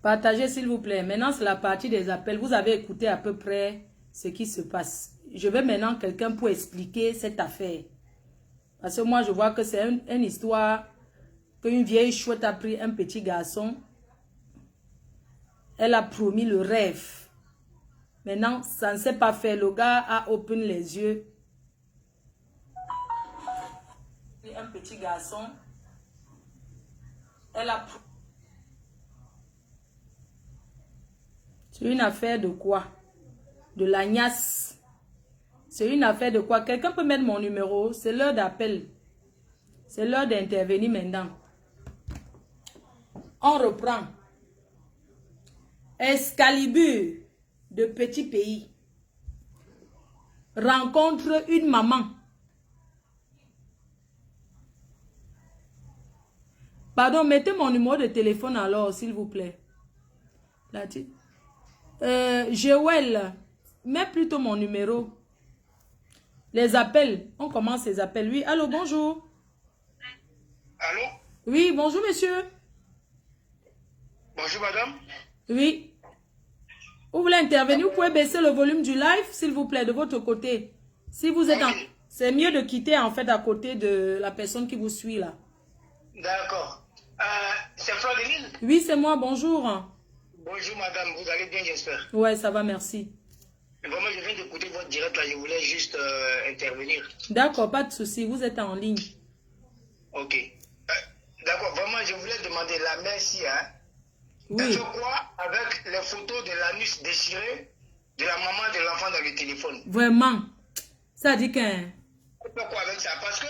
Partagez s'il vous plaît. Maintenant, c'est la partie des appels. Vous avez écouté à peu près ce qui se passe. Je veux maintenant quelqu'un pour expliquer cette affaire. Parce que moi, je vois que c'est une histoire qu'une vieille chouette a pris un petit garçon. Elle a promis le rêve. Maintenant, ça ne s'est pas fait. Le gars a open les yeux. Un petit garçon. Elle a... C'est une affaire de quoi? De l'agnasse. C'est une affaire de quoi? Quelqu'un peut mettre mon numéro. C'est l'heure d'appel. C'est l'heure d'intervenir maintenant. On reprend. Excalibur de petit pays rencontre une maman. Pardon, mettez mon numéro de téléphone alors, s'il vous plaît. Joël, mets plutôt mon numéro. Les appels, on commence les appels. Oui, allô, bonjour. Allô? Oui, bonjour monsieur. Bonjour madame. Oui. Vous voulez intervenir, vous pouvez baisser le volume du live, s'il vous plaît, de votre côté. Si vous êtes Okay. C'est mieux de quitter en fait à côté de la personne qui vous suit là. D'accord. C'est Fleur de Lille? Oui, c'est moi, bonjour. Bonjour madame, vous allez bien j'espère. Ouais, ça va, merci. Vraiment, je viens d'écouter votre direct là, je voulais juste intervenir. D'accord, pas de souci, vous êtes en ligne. Ok. D'accord, vraiment, je voulais demander la merci, hein. Oui. Elle fait quoi avec les photos de l'anus déchiré de la maman de l'enfant dans le téléphone? Vraiment. Ça dit qu'un... Pourquoi avec ça? Parce que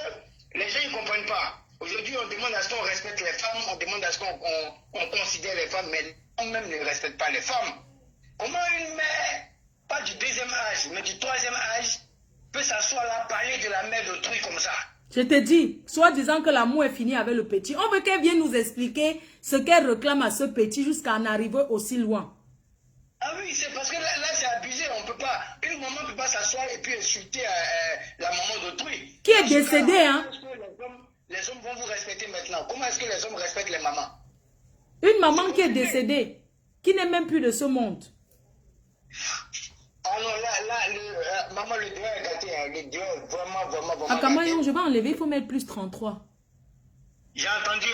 les gens ne comprennent pas. Aujourd'hui, on demande à ce qu'on respecte les femmes, on demande à ce qu'on considère les femmes, mais on même ne respecte pas les femmes. Comment une mère, pas du deuxième âge, mais du troisième âge, peut s'asseoir là, parler de la mère d'autrui comme ça? Je te dis, soit disant que l'amour est fini avec le petit, on veut qu'elle vienne nous expliquer ce qu'elle réclame à ce petit jusqu'à en arriver aussi loin. Ah oui, c'est parce que là c'est abusé, on peut pas, une maman ne peut pas s'asseoir et puis insulter la maman d'autrui. Qui est décédée, hein? Les hommes vont vous respecter maintenant. Comment est-ce que les hommes respectent les mamans? Une maman qui est décédée, qui n'est même plus de ce monde. Ah non, là, maman, le doigt est gâté, hein. Le doigt est vraiment Ah, comment gâté. je vais enlever, il faut mettre plus 33. J'ai entendu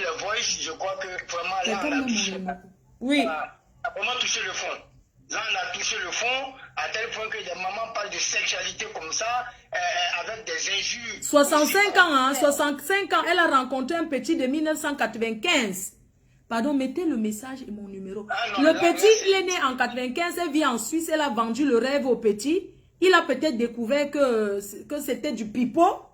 le voice, je crois que vraiment là, on a touché, Oui. on a vraiment touché le fond. Là, on a touché le fond, à tel point que des mamans parlent de sexualité comme ça, avec des injures. 65 ans, hein, 65 ans, elle a rencontré un petit de 1995. Pardon, mettez le message et mon numéro. Ah non, le là, petit, là, il est né en 95, elle vit en Suisse, elle a vendu le rêve au petit. Il a peut-être découvert que c'était du pipeau.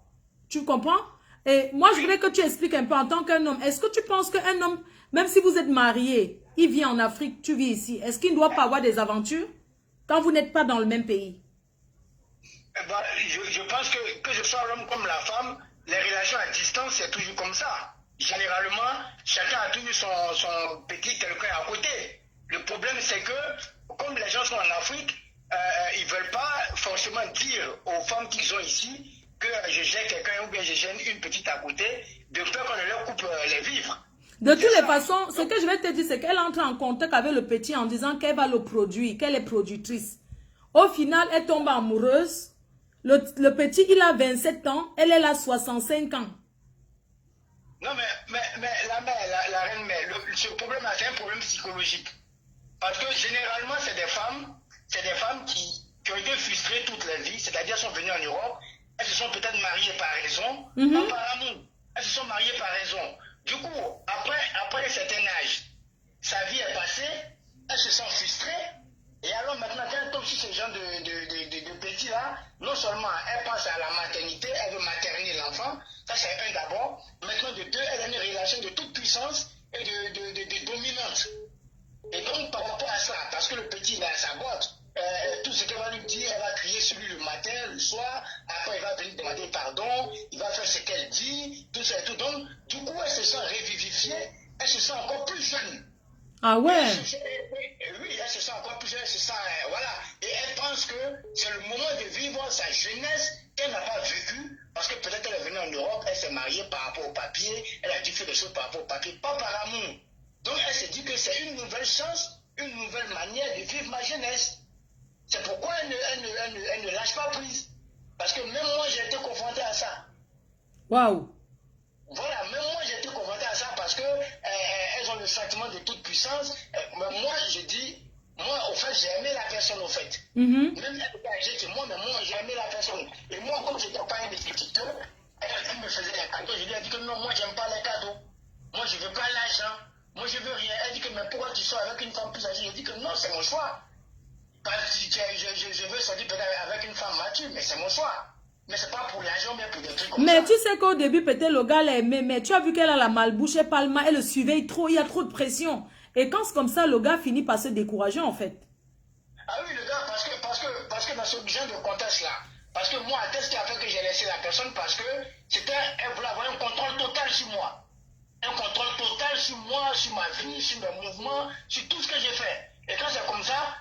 Tu comprends? Et moi, je voudrais que tu expliques un peu en tant qu'un homme. Est-ce que tu penses qu'un homme, même si vous êtes marié, il vit en Afrique, tu vis ici, est-ce qu'il ne doit pas avoir des aventures quand vous n'êtes pas dans le même pays? bah, je pense que ce soit l'homme comme la femme, les relations à distance, c'est toujours comme ça. Généralement, chacun a toujours son petit quelqu'un à côté. Le problème, c'est que, comme les gens sont en Afrique, ils ne veulent pas forcément dire aux femmes qu'ils ont ici que je gêne quelqu'un ou bien je gêne une petite à côté, de peur qu'on ne leur coupe les vivres. De toutes les façons, ce que je vais te dire, c'est qu'elle entre en contact avec le petit en disant qu'elle va le produire, qu'elle est productrice. Au final, elle tombe amoureuse. Le petit, il a 27 ans, elle a 65 ans. Non, mais la mère, la reine mère, ce problème-là, c'est un problème psychologique. Parce que généralement, c'est des femmes qui ont été frustrées toute leur vie, c'est-à-dire sont venues en Europe, elles se sont peut-être mariées par raison, pas par amour. Elles se sont mariées par raison. Du coup, après un certain âge, sa vie est passée, elles se sont frustrées, et alors maintenant, quand elle tombe sur ce genre de petits-là, non seulement elle pense à la maternité, elle veut materner l'enfant, ça c'est un d'abord. Maintenant, de deux, elle a une relation de toute puissance et de dominante. Et donc, par rapport à ça, parce que le petit, il a sa botte, tout ce qu'elle va lui dire, elle va crier sur lui le matin, le soir, après il va venir demander pardon, il va faire ce qu'elle dit, tout ça et tout. Donc, du coup, elle se sent revivifiée, elle se sent encore plus jeune. Ah ouais? Oui, elle se sent encore plus jeune, elle se sent, voilà. Et elle pense que c'est le moment de vivre sa jeunesse qu'elle n'a pas vécue, parce que peut-être elle est venue en Europe, elle s'est mariée par rapport au papier, elle a dû faire des choses par rapport au papier, pas par amour. Donc elle s'est dit que c'est une nouvelle chance, une nouvelle manière de vivre ma jeunesse. C'est pourquoi elle ne lâche pas prise. Parce que même moi, j'ai été confronté à ça. Waouh. Voilà, même moi, j'ai été confronté à ça parce que elles ont le sentiment de toute puissance. Mais moi, je dis, moi, au fait, j'ai aimé la personne, au fait. Même elle était âgée que moi, mais moi, j'ai aimé la personne. Et moi, comme j'étais pas un instituteur, elle me faisait des cadeaux. Je lui ai dit que non, moi, j'aime pas les cadeaux. Moi, je veux pas l'argent. Moi, je veux rien. Elle dit que, mais pourquoi tu sors avec une femme plus âgée? Je dis que non, c'est mon choix. Je veux sortir peut-être avec une femme mature, mais c'est mon choix. Mais c'est pas pour l'argent, mais pour des trucs comme ça. Mais tu sais qu'au début, peut-être le gars l'aimait, mais tu as vu qu'elle a la malbouche, elle parle mal, elle le surveille trop, il y a trop de pression. Et quand c'est comme ça, le gars finit par se décourager en fait. Ah oui, le gars, parce que dans ce genre de contexte-là, parce que moi, qu'est-ce qui a fait que j'ai laissé la personne? Parce que elle voulait avoir un contrôle total sur moi. Un contrôle total sur moi, sur ma vie, sur mes mouvements, sur tout ce que j'ai fait. Et quand c'est comme ça,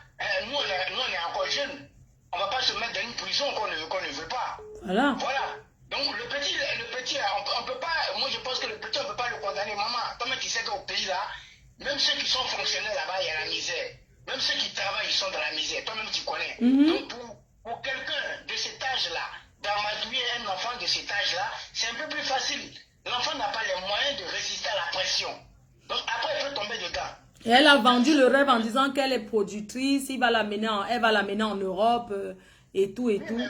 nous, on est encore jeunes. On ne va pas se mettre dans une prison qu'on ne veut pas. Voilà. Voilà. Donc le petit on peut pas, moi je pense que le petit, on ne peut pas le condamner. Maman, toi-même tu sais qu'au pays là, même ceux qui sont fonctionnaires là-bas, il y a la misère. Même ceux qui travaillent, ils sont dans la misère. Toi-même tu connais. Donc pour quelqu'un de cet âge-là, d'amadouiller un enfant de cet âge-là, c'est un peu plus facile. L'enfant n'a pas les moyens de résister à la pression. Donc après, il peut tomber dedans. Et elle a vendu le rêve en disant qu'elle est productrice, elle va l'amener en Europe et tout et Oui, tout.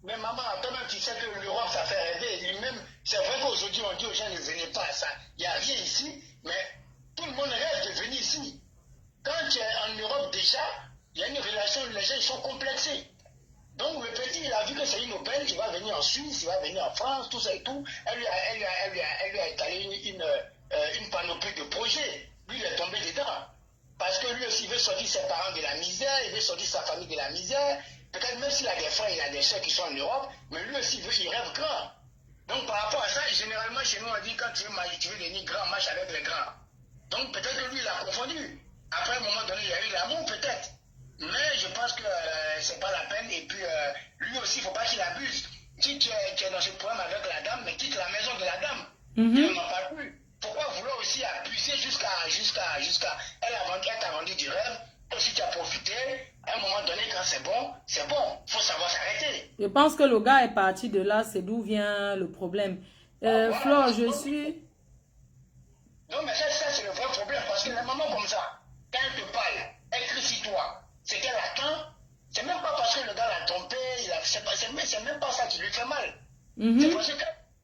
Mais maman, toi-même, tu sais que l'Europe, ça fait rêver. Lui-même, c'est vrai qu'aujourd'hui, on dit aux gens ne venez pas à ça. Il n'y a rien ici, mais tout le monde rêve de venir ici. Quand tu es en Europe déjà, il y a une relation, les gens ils sont complexés. Donc le petit, il a vu que c'est une aubaine, il va venir en Suisse, il va venir en France, tout ça et tout. Elle lui a étalé une panoplie de projets. Lui, il est tombé dedans. Parce que lui aussi, il veut sortir ses parents de la misère, il veut sortir sa famille de la misère. Peut-être même s'il a des frères, il a des soeurs qui sont en Europe, mais lui aussi, il rêve grand. Donc par rapport à ça, généralement, chez nous, on dit quand tu veux devenir grand, marche avec les grands. Donc peut-être que lui, il a confondu. Après, à un moment donné, il y a eu l'amour, peut-être. Mais je pense que c'est pas la peine. Et puis, lui aussi, il ne faut pas qu'il abuse. Si tu es dans ce problème avec la dame, mais quitte la maison de la dame. Elle n'en parle plus. Pourquoi vouloir aussi abuser jusqu'à... Elle t'a vendu du rêve. Et si tu as profité, à un moment donné, quand c'est bon, c'est bon. Il faut savoir s'arrêter. Je pense que le gars est parti de là, c'est d'où vient le problème. Voilà. Flore, je suis... Non, mais ça c'est le vrai problème. Parce que les mamans comme ça, quand elle te parle, elle crie sur toi. C'est qu'elle attend. C'est même pas parce que le gars l'a trompé, c'est même pas ça qui lui fait mal. C'est parce que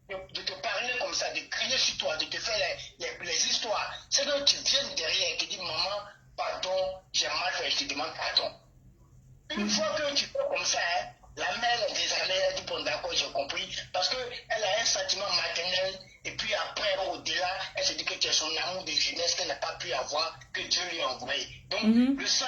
de te parler comme ça, de crier sur toi, de te faire les histoires, c'est que tu viennes derrière et tu dis maman, pardon, j'ai mal fait, je te demande pardon. Une fois que tu fais comme ça, hein, la mère est désarmée, elle dit bon d'accord, j'ai compris, parce qu'elle a un sentiment maternel, et puis après, au-delà, elle se dit que tu es son amour de jeunesse qu'elle n'a pas pu avoir, que Dieu lui a envoyé. Donc, le sang,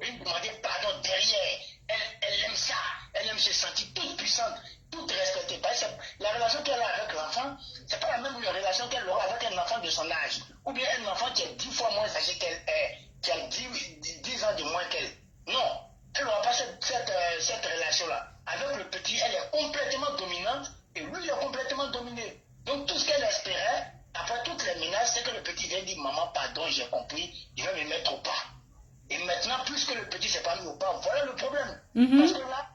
lui demander pardon derrière, elle aime ça, elle aime se sentir toute puissante, toute respectée. Parce que la relation qu'elle a avec l'enfant, c'est pas la même relation qu'elle aura avec un enfant de son âge, ou bien un enfant qui est 10 fois moins âgé qu'elle est, qui a 10 ans de moins qu'elle. Non. Elle n'aura pas cette relation-là. Avec le petit, elle est complètement dominante et lui, il est complètement dominé. Donc, tout ce qu'elle espérait, après toutes les menaces, c'est que le petit vient dire maman, pardon, j'ai compris, je vais me mettre au pas. Et maintenant, puisque le petit s'est pas mis au pas, voilà le problème. Parce que là,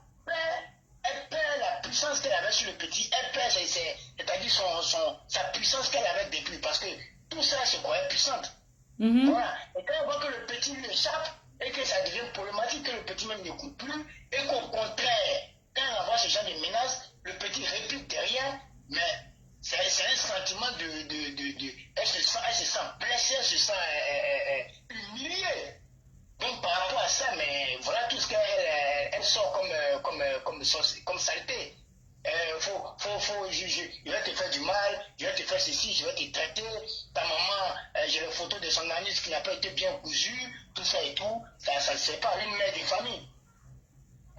elle perd la puissance qu'elle avait sur le petit, elle perd, c'est-à-dire sa puissance qu'elle avait depuis. Parce que tout ça, c'est quoi, elle est puissante. Voilà. Et quand on voit que le petit lui échappe, et que ça devient problématique, que le petit même n'écoute plus, et qu'au contraire, quand on voit ce genre de menaces, le petit réplique derrière, mais c'est un sentiment elle se sent blessée, elle se sent humiliée. Donc par rapport à ça, mais voilà tout ce qu'elle sort comme saleté. Je vais te faire du mal, je vais te faire ceci, je vais te traiter. Ta maman, j'ai les photos de son anus qui n'a pas été bien cousu, tout ça et tout. Ça ne sert pas à une mère de famille.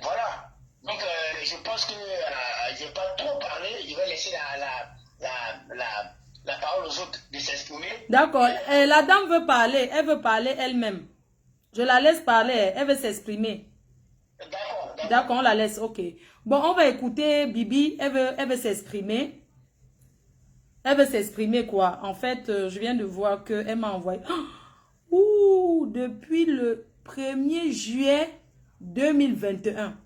Voilà. Donc je pense que je ne vais pas trop parler, je vais laisser la parole aux autres de s'exprimer. D'accord. La dame veut parler, elle veut parler elle-même. Je la laisse parler, elle veut s'exprimer. D'accord, on la laisse, ok. Bon, on va écouter Bibi, elle veut s'exprimer. Elle veut s'exprimer quoi? En fait, je viens de voir qu'elle m'a envoyé... Oh, Ouh, depuis le 1er juillet 2021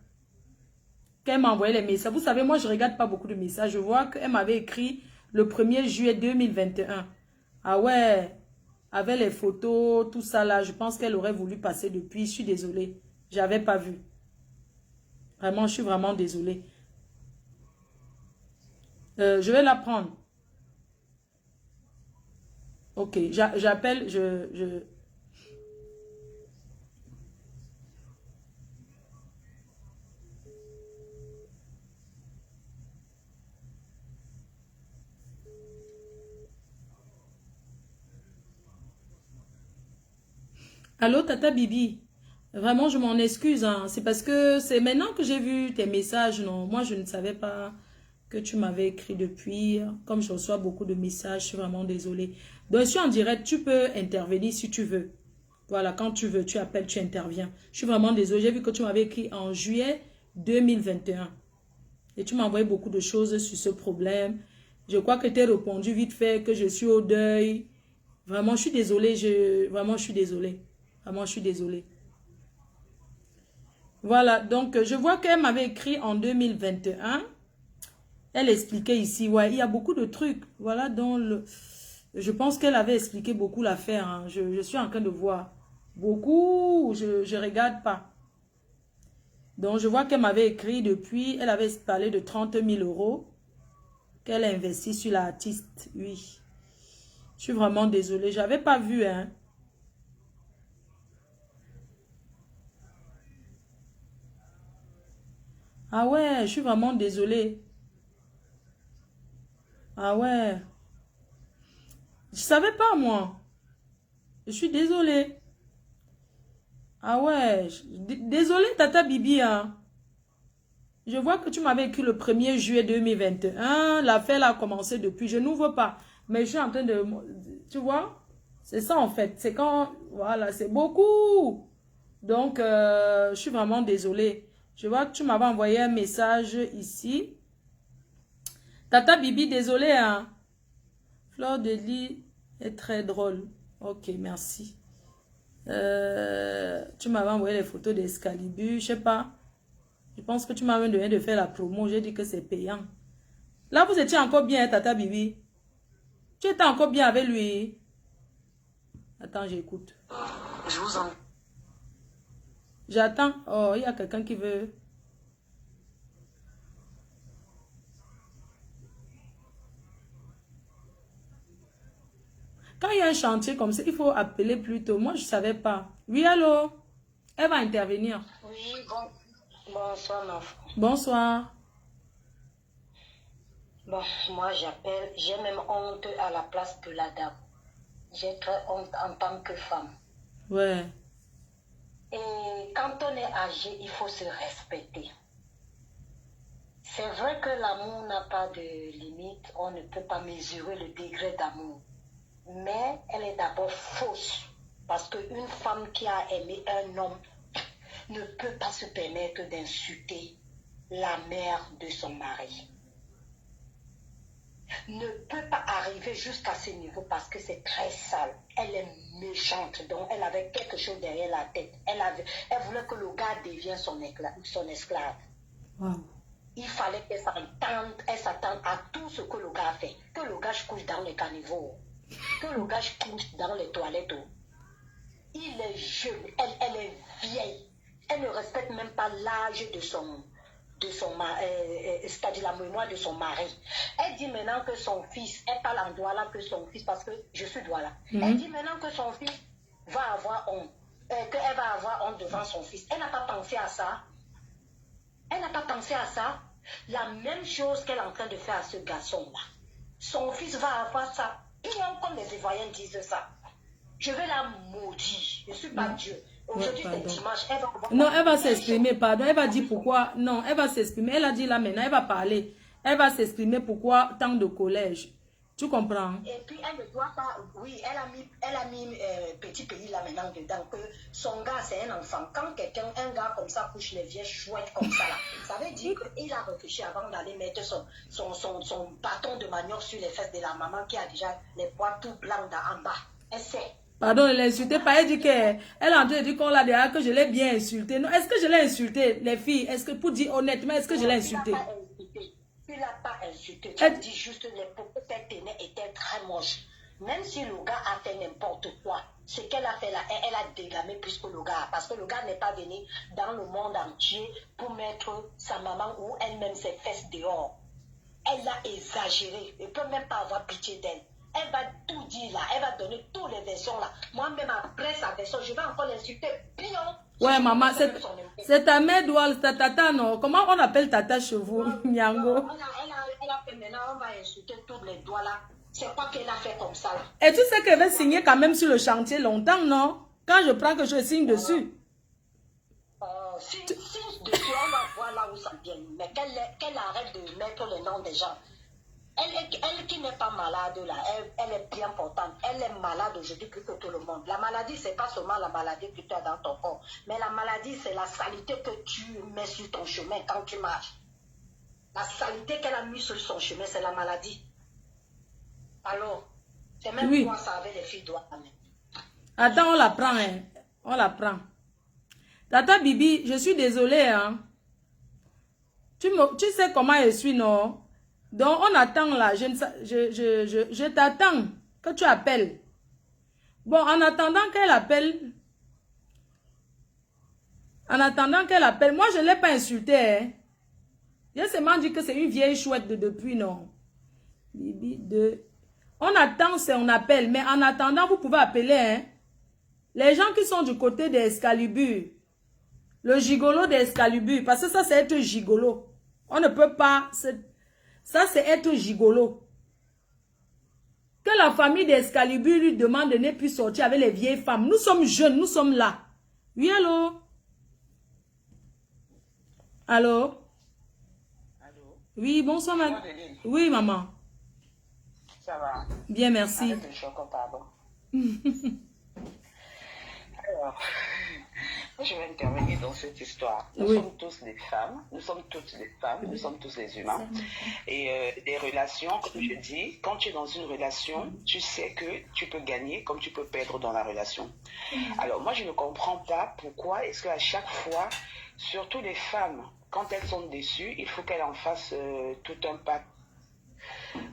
qu'elle m'a envoyé les messages. Vous savez, moi, je ne regarde pas beaucoup de messages. Je vois qu'elle m'avait écrit le 1er juillet 2021. Ah ouais, avec les photos, tout ça là, je pense qu'elle aurait voulu passer depuis. Je suis désolée. Je n'avais pas vu. Vraiment, je suis vraiment désolée. Je vais la prendre. Ok, j'appelle, Allô, Tata Bibi. Vraiment, je m'en excuse, hein. C'est parce que c'est maintenant que j'ai vu tes messages, non. Moi, je ne savais pas que tu m'avais écrit depuis. Comme je reçois beaucoup de messages, je suis vraiment désolée. Donc, je suis en direct, tu peux intervenir si tu veux. Voilà, quand tu veux, tu appelles, tu interviens. Je suis vraiment désolée. J'ai vu que tu m'avais écrit en juillet 2021. Et tu m'as envoyé beaucoup de choses sur ce problème. Je crois que tu as répondu vite fait que je suis au deuil. Vraiment, je suis désolée. Vraiment, je suis désolée. Vraiment, je suis désolée. Voilà, donc je vois qu'elle m'avait écrit en 2021. Elle expliquait ici, ouais, il y a beaucoup de trucs. Voilà, je pense qu'elle avait expliqué beaucoup l'affaire, hein. Je suis en train de voir. Beaucoup, je ne regarde pas. Donc, je vois qu'elle m'avait écrit depuis, elle avait parlé de 30 000 euros qu'elle a investi sur l'artiste, oui. Je suis vraiment désolée, je n'avais pas vu, hein. Ah ouais, je suis vraiment désolée. Ah ouais, je savais pas, moi. Je suis désolée. Ah ouais, désolée, Tata Bibi, hein. Je vois que tu m'avais écrit le 1er juillet 2021. L'affaire a commencé depuis. Je n'ouvre pas. Mais je suis en train de... Tu vois? C'est ça en fait. C'est quand... Voilà, c'est beaucoup. Donc, je suis vraiment désolée. Je vois que tu m'avais envoyé un message ici. Tata Bibi, désolée, hein. Fleur de lis est très drôle. Ok, merci. Tu m'avais envoyé les photos d'Excalibur. Je sais pas. Je pense que tu m'as même donné de faire la promo. J'ai dit que c'est payant. Là, vous étiez encore bien, Tata Bibi. Tu étais encore bien avec lui. Attends, j'écoute. Je vous en... J'attends. Oh, il y a quelqu'un qui veut... Quand il y a un chantier comme ça, il faut appeler plus tôt. Moi, je ne savais pas. Oui, allô? Elle va intervenir. Oui, bonsoir, l'enfant. Bonsoir. Bon, moi j'appelle, j'ai même honte à la place de la dame. J'ai très honte en tant que femme. Ouais. Et quand on est âgé, il faut se respecter. C'est vrai que l'amour n'a pas de limite, on ne peut pas mesurer le degré d'amour. Mais elle est d'abord fausse. Parce qu'une femme qui a aimé un homme ne peut pas se permettre d'insulter la mère de son mari. Ne peut pas arriver jusqu'à ce niveau parce que c'est très sale. Elle est méchante, donc elle avait quelque chose derrière la tête. Elle voulait que le gars devienne son esclave. Wow. Il fallait qu'elle s'attende à tout ce que le gars fait. Que le gars couche dans les caniveaux, que le gars couche dans les toilettes. Il est jeune, elle est vieille. Elle ne respecte même pas l'âge de son c'est-à-dire la mémoire de son mari. Elle dit maintenant que son fils, elle parle en Douala que son fils, parce que je suis Douala. Elle dit maintenant que son fils va avoir honte, qu'elle va avoir honte devant son fils. Elle n'a pas pensé à ça. Elle n'a pas pensé à ça. La même chose qu'elle est en train de faire à ce garçon-là. Son fils va avoir ça. Comme les Ivoiriens disent ça. Je vais la maudire. Je ne suis pas Dieu. Aujourd'hui, c'est dimanche. Non, elle va s'exprimer, pardon. Elle va dire pourquoi. Non, elle va s'exprimer. Elle a dit là maintenant, elle va parler. Elle va s'exprimer pourquoi tant de collège. Tu comprends? Et puis, elle ne doit pas... Oui, elle a mis petit pays là maintenant dedans que son gars, c'est un enfant. Quand un gars comme ça couche les vieilles chouettes comme ça là, ça veut dire qu'il a réfléchi avant d'aller mettre son bâton de manioc sur les fesses de la maman qui a déjà les poils tout blancs en bas. Elle sait. Pardon, elle l'a insulté. Pas, elle dit qu'elle est en train de dire qu'on l'a derrière, que je l'ai bien insulté. Non, est-ce que je l'ai insulté, les filles? Est-ce que, pour dire honnêtement, est-ce que je l'ai insulté? Tu l'as pas insulté. Tu as dit juste les propos qu'elle tenait étaient très moches. Même si le gars a fait n'importe quoi, ce qu'elle a fait là, elle a dégamé plus que le gars. Parce que le gars n'est pas venu dans le monde entier pour mettre sa maman ou elle-même ses fesses dehors. Elle a exagéré. Elle ne peut même pas avoir pitié d'elle. Elle va tout dire là. Elle va donner toutes les versions là. Moi-même, après sa version, je vais encore l'insulter bien. Ouais, maman, c'est ta mère douale, c'est ta tata, non? Comment on appelle tata chez vous, Nyango? Elle a fait maintenant, on va insulter tous les doigts là. C'est quoi qu'elle a fait comme ça là? Et tu sais qu'elle va signer quand même sur le chantier longtemps, non? Quand je prends que je signe dessus. Si dessus, on va voir là où ça vient. Mais qu'elle arrête de mettre le nom des gens. Elle qui n'est pas malade là, elle est bien portante. Elle est malade aujourd'hui plus que tout le monde. La maladie, c'est pas seulement la maladie que tu as dans ton corps. Mais la maladie, c'est la saleté que tu mets sur ton chemin quand tu marches. La saleté qu'elle a mis sur son chemin, c'est la maladie. Alors, c'est même toi, ça avec les filles doigts. Attends, on la prend, hein. On la prend. Tata Bibi, je suis désolée, hein. Tu sais comment je suis, non? Donc, on attend là. Je t'attends que tu appelles. Bon, en attendant qu'elle appelle. Moi, je ne l'ai pas insultée, hein. J'ai seulement dit que c'est une vieille chouette de depuis, non? Bibi de... On attend, c'est on appelle. Mais en attendant, vous pouvez appeler, hein. Les gens qui sont du côté des Excalibur. Le gigolo des Excalibur. Parce que ça, c'est être gigolo. On ne peut pas... Ça, c'est être gigolo. Que la famille d'Excalibur lui demande de ne plus sortir avec les vieilles femmes. Nous sommes jeunes, nous sommes là. Oui, allô? Allô? Allô? Oui, bonsoir, madame. Oui, maman. Ça va? Bien, merci. Arrête le choc, pardon. Alors, moi, je vais intervenir dans cette histoire. Nous sommes tous des femmes, nous sommes toutes des femmes, nous sommes tous des humains. Et des relations, comme je dis, quand tu es dans une relation, tu sais que tu peux gagner comme tu peux perdre dans la relation. Alors, moi, je ne comprends pas pourquoi est-ce qu'à chaque fois, surtout les femmes, quand elles sont déçues, il faut qu'elles en fassent tout un pas.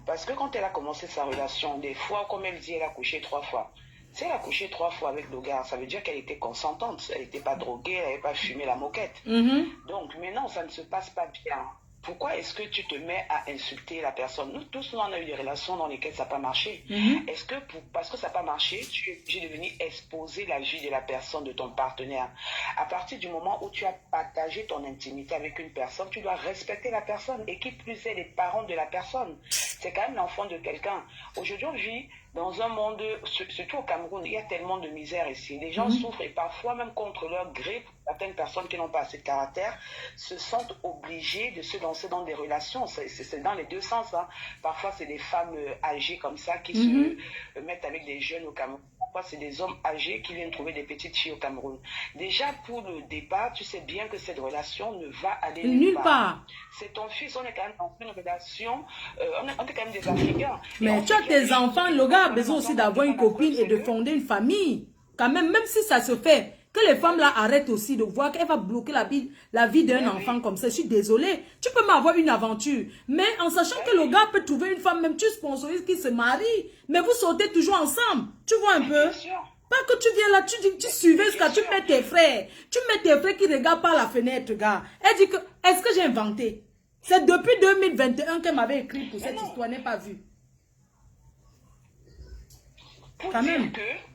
Parce que quand elle a commencé sa relation, des fois, comme elle dit, elle a couché 3 fois. Si elle a couché 3 fois avec le gars, ça veut dire qu'elle était consentante. Elle n'était pas droguée, elle n'avait pas fumé la moquette. Donc maintenant, ça ne se passe pas bien. Pourquoi est-ce que tu te mets à insulter la personne? Nous tous, on a eu des relations dans lesquelles ça n'a pas marché. Est-ce que parce que ça n'a pas marché, tu es obligé de venir exposer la vie de la personne, de ton partenaire? À partir du moment où tu as partagé ton intimité avec une personne, tu dois respecter la personne. Et qui plus est, les parents de la personne. C'est quand même l'enfant de quelqu'un. Aujourd'hui, on vit dans un monde, surtout au Cameroun, il y a tellement de misère ici. Les gens souffrent et parfois, même contre leur gré, certaines personnes qui n'ont pas assez de caractère se sentent obligées de se lancer dans des relations. C'est dans les deux sens. Hein. Parfois, c'est des femmes âgées comme ça qui se mettent avec des jeunes au Cameroun. Parfois, c'est des hommes âgés qui viennent trouver des petites filles au Cameroun. Déjà, pour le départ, tu sais bien que cette relation ne va aller nulle part. C'est ton fils, on est quand même dans une relation, on est quand même des Africains. Mais tu as tes enfants, le gars a besoin aussi d'avoir une copine et de fonder une famille. Quand même si ça se fait, que les femmes là arrêtent aussi de voir qu'elle va bloquer la vie d'un enfant comme ça. Je suis désolée. Tu peux m'avoir une aventure. Mais en sachant que le gars peut trouver une femme, même tu sponsorises qui se marie. Mais vous sortez toujours ensemble. Tu vois un peu? Pas que tu viens là, tu dis, tu surveilles ce que tu mets tes frères. Tu mets tes frères qui regardent par la fenêtre, gars. Elle dit que, est-ce que j'ai inventé? C'est depuis 2021 qu'elle m'avait écrit pour cette histoire, n'est pas vue. Pour dire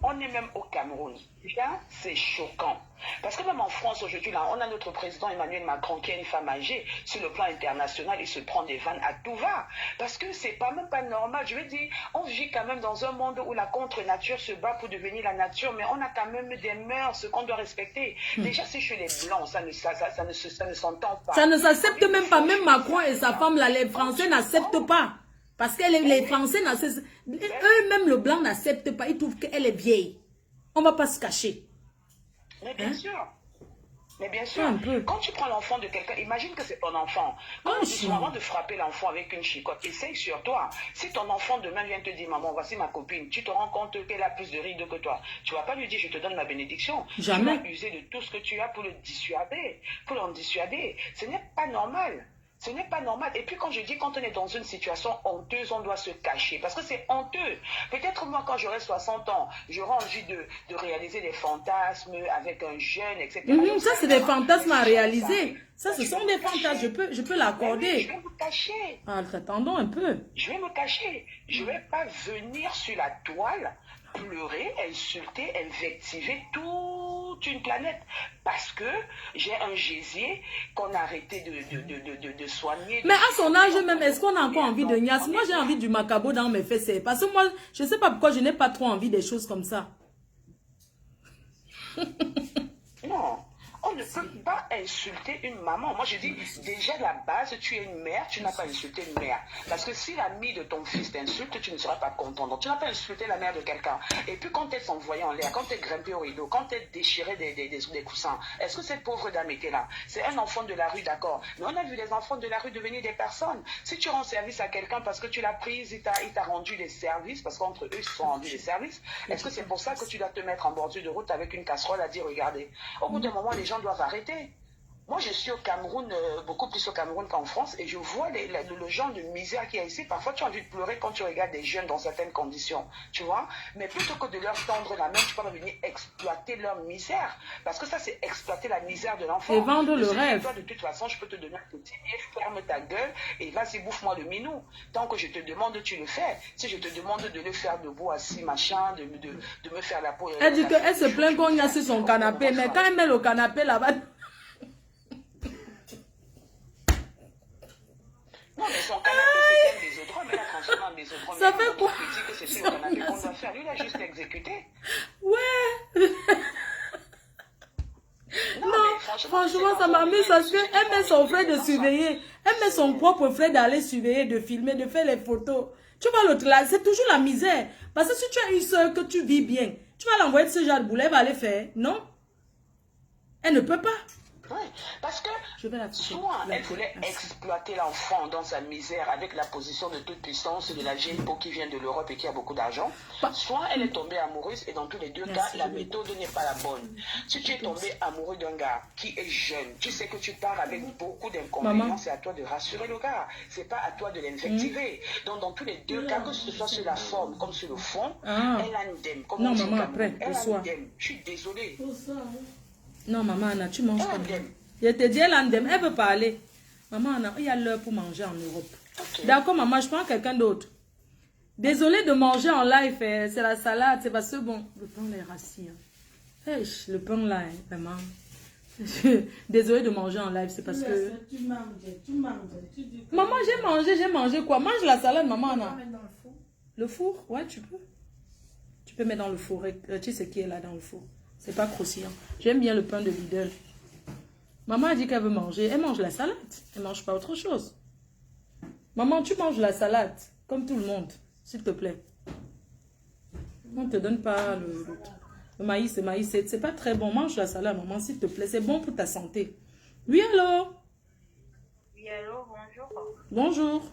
qu'on est même au Cameroun, déjà, c'est choquant. Parce que même en France, aujourd'hui, là, on a notre président Emmanuel Macron qui est une femme âgée. Sur le plan international, il se prend des vannes à tout va. Parce que c'est même pas normal. Je veux dire, on vit quand même dans un monde où la contre-nature se bat pour devenir la nature, mais on a quand même des mœurs qu'on doit respecter. Déjà, c'est chez les Blancs, ça ne s'entend pas. Ça ne s'accepte même pas. Même Macron et sa femme, là, les Français n'acceptent pas. Parce que les Français, eux-mêmes le blanc n'acceptent pas. Ils trouvent qu'elle est vieille. On ne va pas se cacher. Mais bien sûr. Mais bien sûr, Un peu. quand tu prends l'enfant de quelqu'un, imagine que c'est ton enfant. Quand on dit avant de frapper l'enfant avec une chicotte, essaye sur toi. Si ton enfant demain vient te dire, maman, voici ma copine, tu te rends compte qu'elle a plus de rides que toi. Tu vas pas lui dire, je te donne ma bénédiction. Jamais. Tu vas user de tout ce que tu as pour le dissuader, pour l'en dissuader. Ce n'est pas normal. Ce n'est pas normal. Et puis quand je dis quand on est dans une situation honteuse, on doit se cacher. Parce que c'est honteux. Peut-être moi, quand j'aurai 60 ans, j'aurai envie de réaliser des fantasmes avec un jeune, etc. Ça, c'est des fantasmes à réaliser. Ça, ce sont des fantasmes. Je peux l'accorder. Je vais me cacher. Attendons un peu. Je vais me cacher. Je ne vais pas venir sur la toile pleurer, insulter, invectiver toute une planète. Parce que j'ai un gésier qu'on a arrêté de soigner. Mais à son âge même, est-ce qu'on a encore envie de niasse? Moi, j'ai envie du macabo dans mes fesses. Parce que moi, je ne sais pas pourquoi je n'ai pas trop envie des choses comme ça. Non. On ne peut pas insulter une maman. Moi, je dis, déjà, la base, tu es une mère, tu n'as pas insulté une mère. Parce que si l'ami de ton fils t'insulte, tu ne seras pas content. Donc, tu n'as pas insulté la mère de quelqu'un. Et puis, quand elle s'envoyait en l'air, quand elle grimpait au rideau, quand elle déchirait des coussins, est-ce que cette pauvre dame était là? C'est un enfant de la rue, d'accord. Mais on a vu les enfants de la rue devenir des personnes. Si tu rends service à quelqu'un parce que tu l'as prise, il t'a rendu des services, parce qu'entre eux, ils se sont rendus des services, est-ce que c'est pour ça que tu dois te mettre en bordure de route avec une casserole à dire, regardez, au bout d'un moment, les gens doivent arrêter. Moi, je suis au Cameroun, beaucoup plus au Cameroun qu'en France, et je vois le genre de misère qu'il y a ici. Parfois, tu as envie de pleurer quand tu regardes des jeunes dans certaines conditions, tu vois. Mais plutôt que de leur tendre la main, tu peux venir exploiter leur misère. Parce que ça, c'est exploiter la misère de l'enfant. Et vendre le rêve. Toi, de toute façon, je peux te donner un petit billet, ferme ta gueule, et vas-y, bouffe-moi le minou. Tant que je te demande, tu le fais. Si je te demande de le faire debout, assis, machin, de me faire la peau... Elle dit qu'elle se plaint qu'on y a sur son canapé, mais quand elle met le canapé là-bas... Non, mais son canapé, c'est qu'un désodorant, mais elle a transformé en désodorant. Ça fait quoi? Il dit que c'est sur le canapé qu'on doit faire. Lui, il a juste exécuté. Ouais. Non, franchement, ça m'amuse parce qu'elle met son frère de surveiller. Elle met son propre frère d'aller surveiller, de filmer, de faire les photos. Tu vois l'autre là, c'est toujours la misère. Parce que si tu as une soeur que tu vis bien, tu vas l'envoyer de ce genre de boulot, elle va aller faire. Non? Elle ne peut pas. Oui, parce que soit elle voulait exploiter l'enfant dans sa misère avec la position de toute puissance de la vieille peau qui vient de l'Europe et qui a beaucoup d'argent, soit elle est tombée amoureuse et dans tous les deux cas, la méthode n'est pas la bonne. Si tu es tombé amoureux d'un gars qui est jeune, tu sais que tu parles avec beaucoup d'inconvénients, c'est à toi de rassurer le gars, c'est pas à toi de l'invectiver. Donc dans tous les deux cas, que ce soit sur la forme comme sur le fond, elle a une dème. Comme non, maman, après, elle a une dème. Je suis désolée. Non, maman Anna, tu manges comme ça. Je te dis, elle veut parler. Maman Anna, il y a l'heure pour manger en Europe. Okay. D'accord, maman, je prends quelqu'un d'autre. Désolée de manger en live, c'est la salade, c'est parce que bon, le pain est rassis. Hein. Le pain là, vraiment. Désolée de manger en live, c'est parce que... Tu manges. Maman, j'ai mangé quoi? Mange la salade, maman Anna. Dans le four. Le four? Ouais, tu peux. Tu peux mettre dans le four. Tu sais qui est là dans le four. C'est pas croustillant. J'aime bien le pain de Lidl. Maman a dit qu'elle veut manger. Elle mange la salade. Elle mange pas autre chose. Maman, tu manges la salade. Comme tout le monde. S'il te plaît. On ne te donne pas le maïs. Le maïs, c'est pas très bon. Mange la salade, maman, s'il te plaît. C'est bon pour ta santé. Oui, allô? Oui, allô, bonjour. Bonjour.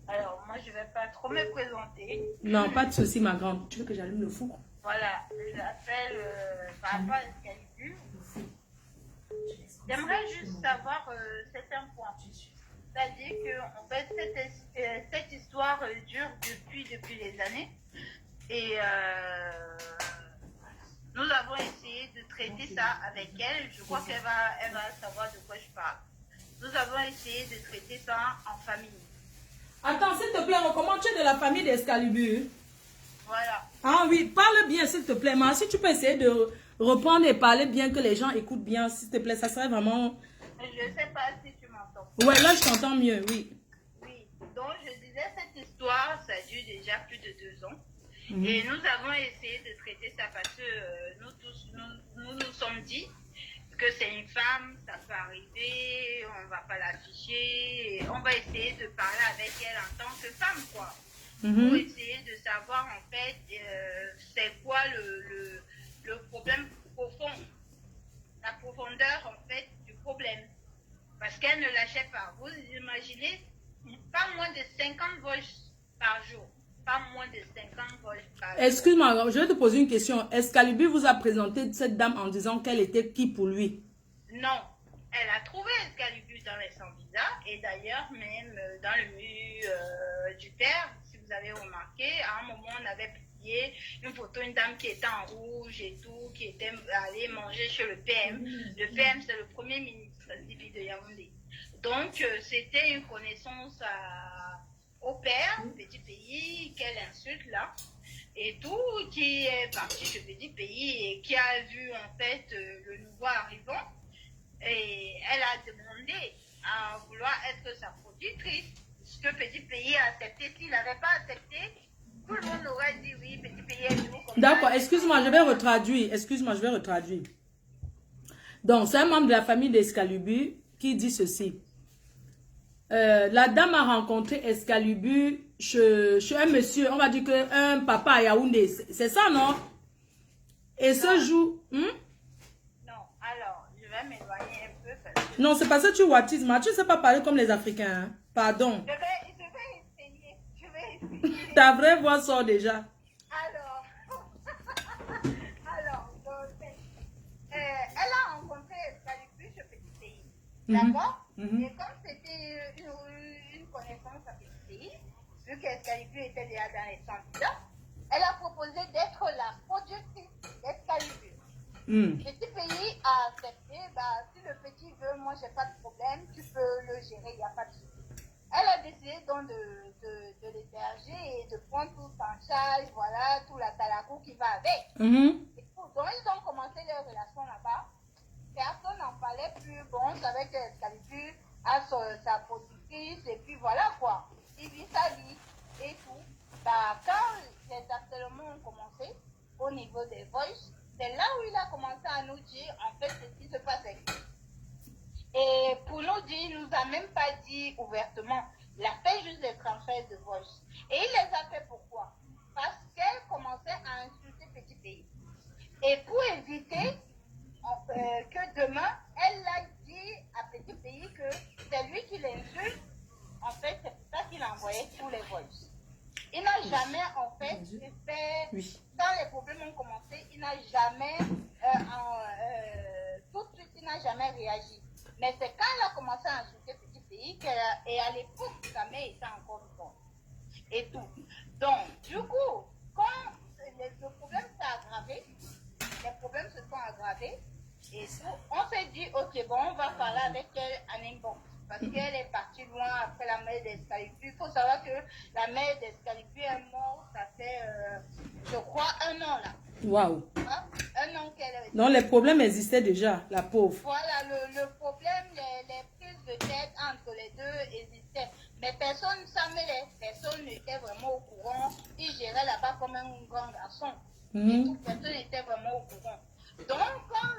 Alors, moi, je vais pas trop me présenter. Non, pas de souci, ma grande. Tu veux que j'allume le four? Voilà, j'appelle par rapport à Excalibur. J'aimerais juste savoir certains points. C'est-à-dire que en fait, cette histoire dure depuis des années. Et nous avons essayé de traiter ça avec elle. Je crois qu'elle va savoir de quoi je parle. Nous avons essayé de traiter ça en famille. Attends, s'il te plaît, comment tu es de la famille d'Excalibur? Voilà. Ah oui, parle bien, s'il te plaît. Mais si tu peux essayer de reprendre et parler bien, que les gens écoutent bien, s'il te plaît, ça serait vraiment... Je ne sais pas si tu m'entends. Ouais, là, je t'entends mieux, oui. Oui, donc je disais, cette histoire, ça dure déjà plus de 2 ans. Et nous avons essayé de traiter ça parce que nous tous, nous sommes dit que c'est une femme, ça peut arriver, on ne va pas l'afficher, on va essayer de parler avec elle en tant que femme, quoi. Pour essayer de savoir en fait c'est quoi le problème profond, la profondeur profondeur, en fait, du problème. Parce qu'elle ne lâchait pas. Vous imaginez, pas moins de 50 voices par jour. Pas moins de 50 voices par jour. Excuse-moi, je vais te poser une question. Excalibur vous a présenté cette dame en disant qu'elle était qui pour lui? Non. Elle a trouvé Excalibur dans les sans-visa et d'ailleurs même dans le mur du père, si vous avez remarqué, à un moment on avait publié une photo, une dame qui était en rouge et tout, qui était allée manger chez le PM. Le PM c'est le premier ministre de Yaoundé. Donc c'était une connaissance au père, petit pays, quelle insulte là. Et tout, qui est parti chez petit pays et qui a vu en fait le nouveau arrivant. Et elle a demandé à vouloir être sa productrice. Ce que petit pays a accepté. S'il n'avait pas accepté, tout le monde aurait dit oui, petit pays est tout. D'accord, excuse-moi, je vais retraduire. Excuse-moi, je vais retraduire. Donc, c'est un membre de la famille d'Excalibur qui dit ceci. La dame a rencontré Excalibur chez un monsieur, on va dire que un papa à Yaoundé. C'est ça, non? Et ce jour... Alors, je vais m'éloigner un peu parce que... Non, c'est parce que tu wattises, mais tu ne sais pas parler comme les Africains. Hein? Pardon. Je vais essayer. Ta vraie voix sort déjà. Alors, donc, elle a rencontré Excalibur chez Petit Pays. D'accord? Et comme c'était une connaissance à Petit Pays, vu qu'Excalibur était déjà dans les centres, elle a proposé d'être la productrice d'Excalibur. Petit pays a accepté, si le petit veut, moi j'ai pas de problème, tu peux le gérer, il n'y a pas de souci. Elle a décidé donc de l'héberger et de prendre tout en charge, voilà, tout la talakou qui va avec. Et donc ils ont commencé leur relation là-bas. Personne n'en parlait plus, bon, on savait qu'Excalibur a sa productrice et puis voilà quoi. Il vit sa vie et tout. Quand les harcèlements ont commencé au niveau des voices, c'est là où il a commencé à nous dire en fait ce qui se passait. Et pour nous dire, il nous a même pas dit ouvertement. Il a fait juste des transferts de voice. Et il les a fait pourquoi? Parce qu'elle commençait à insulter Petit Pays. Et pour éviter que demain, elle a dit à Petit Pays que c'est lui qui l'insulte. En fait, c'est pour ça qu'il a envoyé tous les voices. Il n'a jamais, en fait, fait, quand les problèmes ont commencé, il n'a jamais, tout de suite, il n'a jamais réagi. Mais c'est quand elle a commencé à insulter Petit Pays, et à l'époque, sa mère était encore vivante. Et tout. Donc, du coup, quand le problème s'est aggravé, les problèmes se sont aggravés, et tout, on s'est dit, ok, bon, on va parler avec elle en inbox. Parce qu'elle est partie loin après la mère d'Excalibur. Il faut savoir que la mère d'Excalibur est morte, ça fait, je crois, 1 an là. Waouh. Hein? 1 an qu'elle est. Non, les problèmes existaient déjà, la pauvre. Voilà, le problème, les prises de tête entre les deux existaient. Mais personne ne s'en mêlait. Personne n'était vraiment au courant. Il gérait là-bas comme un grand garçon. Et tout, personne n'était vraiment au courant. Donc, quand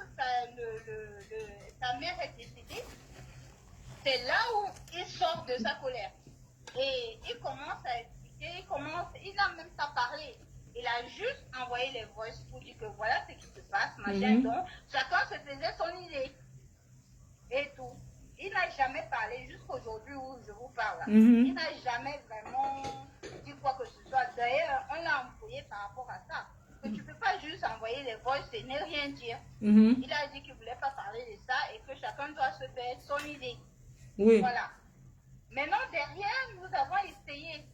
sa mère est décédée, c'est là où il sort de sa colère. Et il commence à expliquer, il n'a même pas parlé. Il a juste envoyé les voices pour dire que voilà ce qui se passe, machin. Donc, chacun se faisait son idée. Et tout. Il n'a jamais parlé, jusqu'aujourd'hui où je vous parle. Il n'a jamais vraiment dit quoi que ce soit. D'ailleurs, on l'a employé par rapport à ça. Que tu ne peux pas juste envoyer les voices et ne rien dire. Il a dit qu'il ne voulait pas parler de ça et que chacun doit se faire son idée. Oui. Voilà. Maintenant, derrière, nous avons essayé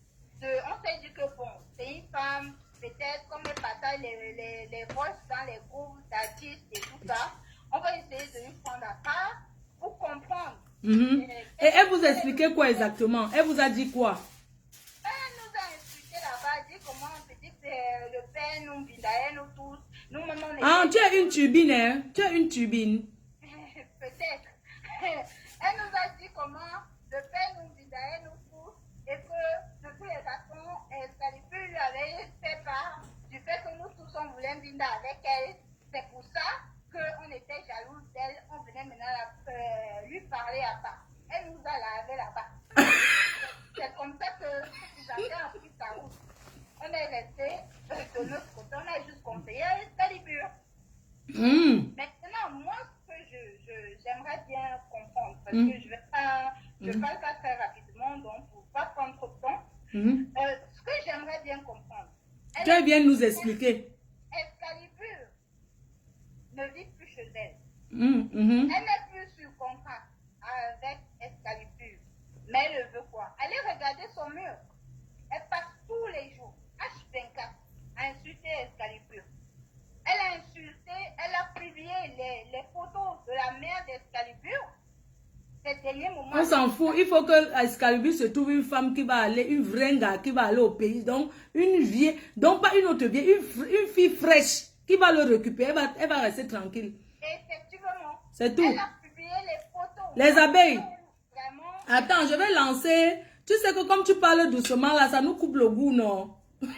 on s'est dit que bon, c'est une femme, peut-être comme elle partage les voices dans les groupes d'artistes et tout ça, on va essayer de lui prendre à part pour comprendre. Et elle vous expliquait quoi exactement? Elle vous a dit quoi? Elle nous a expliqué là-bas, elle dit comment on peut dire que le père nous vidaille, nous tous. Nous-mêmes, on est... Ah, tu as une turbine, hein? Tu as une turbine. Peut-être. Elle nous a dit comment le père nous vidaille, nous tous, et que de tous les garçons, Excalibur lui avait fait part du fait que nous tous on voulait venir avec elle. C'est pour ça qu'on était jaloux d'elle, on venait maintenant lui parler à part. Elle nous a lavé là-bas. C'est comme ça que j'avais appris sa route. On est resté de notre côté, on a juste conseillé Excalibur. Maintenant, moi, ce que parce que je vais pas le faire très rapidement, donc pour pas prendre trop de temps. Ce que j'aimerais bien comprendre. Tu viens nous expliquer. Excalibur ne vit plus chez elle. Elle n'est plus sur contrat avec Excalibur. Mais elle veut quoi? Allez regarder son mur. Elle passe tous les jours, H24, à insulter Excalibur. Elle a insulté, elle a publié les photos de la mère d'Excalibur. Ces derniers moments. On s'en fout. Il faut que Excalibur se trouve une femme qui va aller, une vraie gars qui va aller au pays. Donc, une vieille, donc pas une autre vieille, une fille fraîche qui va le récupérer. Elle va rester tranquille. Effectivement. C'est tout. Elle a publié les photos. Les abeilles. Vraiment. Attends, je vais lancer. Tu sais que comme tu parles doucement, là, ça nous coupe le goût, non? Elle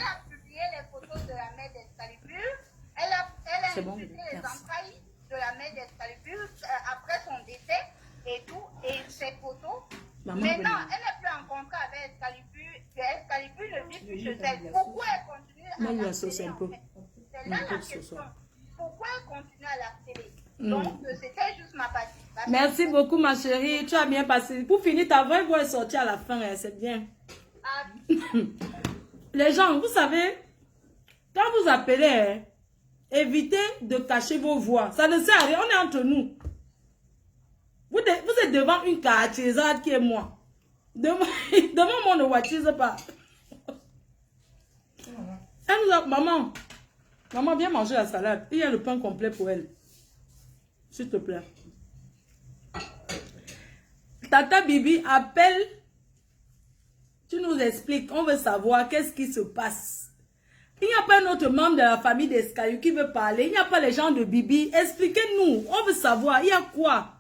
a publié les photos de la mère d'Excalibur. Elle a insulté les entrailles de la mère d'Excalibur après son décès et tout, et ses photos. Maintenant, elle n'est plus en contrat avec Excalibur. Excalibur ne vit plus chez elle. Pourquoi elle continue à la télé, en fait? C'est là la question. Pourquoi elle continue à la télé? Donc, c'était juste ma partie. Merci beaucoup, ma chérie. Tu as bien passé. Pour finir, ta vraie voix est sortie à la fin. Hein, c'est bien. Les gens, vous savez, quand vous appelez, hein, évitez de cacher vos voix. Ça ne sert à rien. On est entre nous. Vous êtes devant une caractérisate qui est moi. Devant moi, ne voiture pas. Elle nous a... Maman, viens manger la salade. Il y a le pain complet pour elle. S'il te plaît. Tata Bibi, appelle. Tu nous expliques. On veut savoir qu'est-ce qui se passe. Il n'y a pas un autre membre de la famille d'Escalier qui veut parler. Il n'y a pas les gens de Bibi. Expliquez-nous. On veut savoir. Il y a quoi?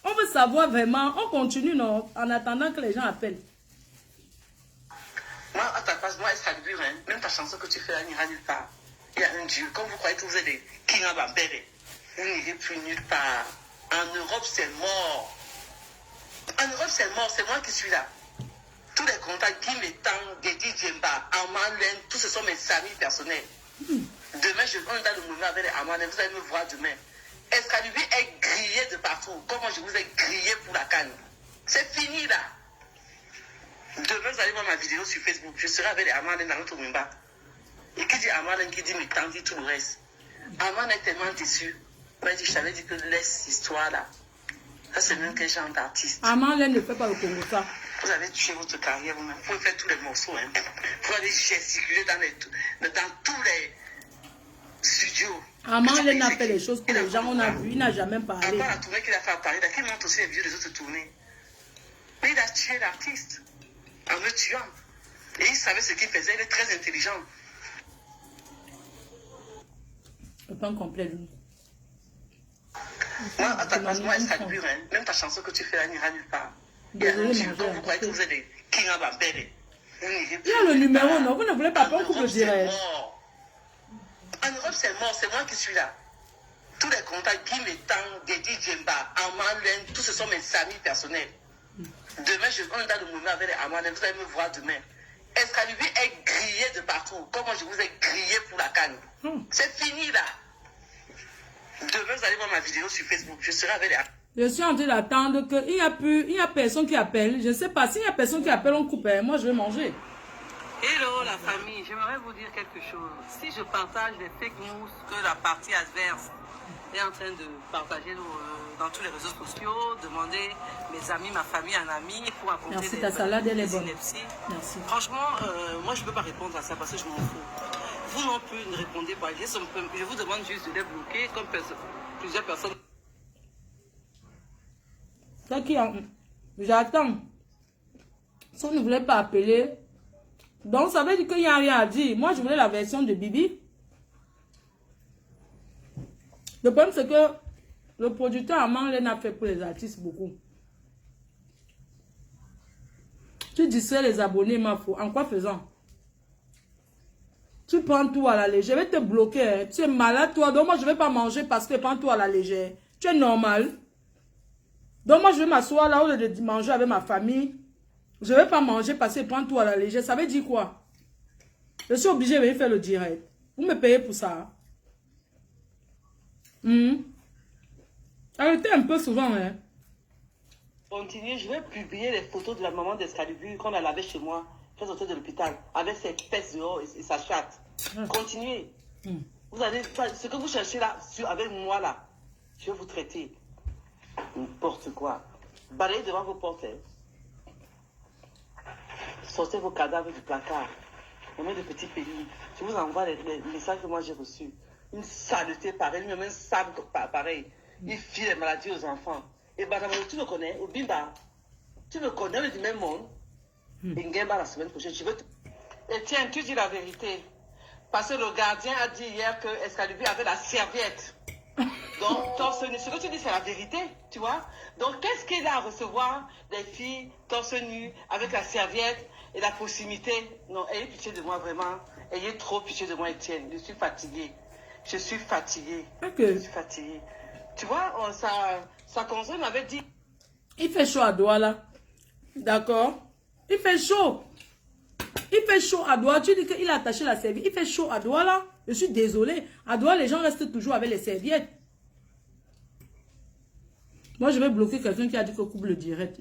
On veut savoir vraiment. On continue, non? En attendant que les gens appellent. Moi, à ta place, moi, Excalibur, hein, même ta chanson que tu fais là n'ira nulle part. Il y a un dieu. Quand vous croyez que vous êtes des King of Bambere, vous n'irez plus nulle part. En Europe, c'est mort. En Europe, c'est mort. C'est moi qui suis là. Tous les contacts, Guy Métan, Dedi Djemba, Amalen, tous ce sont mes amis personnels. Demain, on est dans le mouvement avec les Amalen. Vous allez me voir demain. Excalibur est grillé de partout. Comment je vous ai grillé pour la canne. C'est fini là. Demain, vous allez voir ma vidéo sur Facebook. Je serai avec les Amalen dans notre Mumba. Et qui dit Amalen, qui dit Métan, dit tout le reste. Amalen est tellement déçu. Je t'avais dit que laisse l'histoire là. Ça, c'est même quel genre d'artiste. Amalen ne fait pas le Congo ça. Vous avez tué votre carrière vous-même. Vous pouvez faire tous les morceaux. Hein. Vous allez gesticuler dans tous les studios. Amalen a fait les choses que les gens ont vu. Il n'a jamais parlé. À part la tournée qu'il a fait à Paris, qui montre aussi les vidéos des autres tournées. Mais il a tué l'artiste en le tuant. Et il savait ce qu'il faisait. Il est très intelligent. Le pain complet, lui. Moi, à ta place, moi, Excalibur, hein, même ta chanson que tu fais là n'ira nulle part. Désolé, quand vous croyez que vous êtes des King of Bambere, il y a le numéro, non? Vous ne voulez pas qu'on coupe le direct. En Europe, c'est mort. C'est moi qui suis là. Tous les contacts, Guy Métan, Dedi Djemba, Amalen, tous ce sont mes amis personnels. Demain, on est dans le mouvement avec les Amalen. Vous allez me voir demain. Excalibur est grillé de partout. Comment je vous ai grillé pour la canne. C'est fini là. Demain, vous allez voir ma vidéo sur Facebook. Je serai avec les... Je suis en train d'attendre qu'il n'y a personne qui appelle. Je ne sais pas. S'il n'y a personne qui appelle, on coupe. Moi, je vais manger. Hello la famille, j'aimerais vous dire quelque chose. Si je partage les fake news que la partie adverse est en train de partager dans tous les réseaux sociaux, demander mes amis, ma famille, un ami pour raconter merci, ta salade, elle est bonne. inepties. Merci. Franchement, moi je ne peux pas répondre à ça parce que je m'en fous. Vous non plus ne répondez pas. Je vous demande juste de les bloquer comme plusieurs personnes. J'attends. Si on ne voulait pas appeler, donc ça veut dire qu'il n'y a rien à dire. Moi, je voulais la version de Bibi. Le problème, c'est que le producteur Amalen a fait pour les artistes beaucoup. Tu distrais les abonnés, ma foi. En quoi faisant? Tu prends tout à la légère. Je vais te bloquer. Hein. Tu es malade, toi. Donc, moi, je ne vais pas manger parce que tu prends tout à la légère. Tu es normal. Donc, moi, je vais m'asseoir là où de manger avec ma famille. Je ne vais pas manger parce que je prends tout à la légère. Ça veut dire quoi? Je suis obligé de venir faire le direct. Vous me payez pour ça. Arrêtez un peu souvent, hein. Continuez, je vais publier les photos de la maman d'Excalibur qu'on a lavé chez moi, quand sortait de l'hôpital, avec ses fesses dehors et sa chatte. Continuez. Vous allez, ce que vous cherchez là, avec moi là, je vais vous traiter. N'importe quoi. Balayez devant vos portes. Sortez vos cadavres du placard. On met de petits pays. Je vous envoie les messages que moi j'ai reçus. Une saleté pareille, même un sable pareil. Il file les maladies aux enfants. Et madame, tu me connais, au Bimba. Tu me connais, on est du même monde. Et Ngemba la semaine prochaine, je veux te... Et tiens, tu dis la vérité. Parce que le gardien a dit hier que Excalibur avait la serviette. Donc, torse nu. Ce que tu dis, c'est la vérité, tu vois. Donc, qu'est-ce qu'il a à recevoir des filles torse nu avec la serviette et la proximité? Non, ayez pitié de moi, vraiment. Ayez trop pitié de moi, Étienne. Je suis fatiguée. Je suis fatiguée. Okay. Je suis fatiguée. Tu vois, sa consoeur m'avait dit... Il fait chaud à Douala. D'accord? Il fait chaud. Il fait chaud à Douala. Tu dis qu'il a attaché la serviette. Il fait chaud à Douala. Je suis désolée. À Douala, les gens restent toujours avec les serviettes. Moi, je vais bloquer quelqu'un qui a dit que coupe le direct.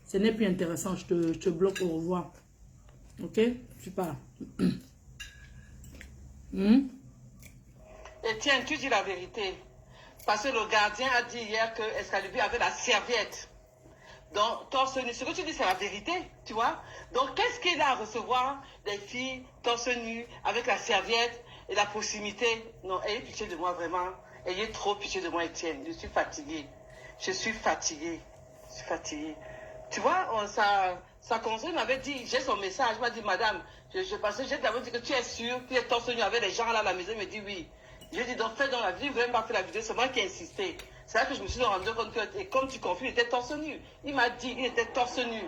Ce n'est plus intéressant. Je te bloque. Au revoir. Ok? Tu pars. Et tiens, tu dis la vérité. Parce que le gardien a dit hier que Excalibur avait la serviette. Donc, torse nu. Ce que tu dis, c'est la vérité, tu vois. Donc, qu'est-ce qu'il a à recevoir des filles torse nu avec la serviette et la proximité? Non, ayez pitié de moi, vraiment. Ayez trop pitié de moi, Étienne. Je suis fatiguée. Je suis fatiguée. Je suis fatiguée. Tu vois, sa consoeur m'avait dit, j'ai son message, m'a dit, madame, je pensais, j'ai d'abord dit que tu es sûre, tu es torse nu avec les gens là à la maison, il me dit oui. J'ai dit, donc fais dans la vie, vous n'avez pas fait la vidéo, c'est moi qui ai insisté. C'est là que je me suis rendu compte que, et comme tu confies, il était torse nu. Il m'a dit, il était torse nu.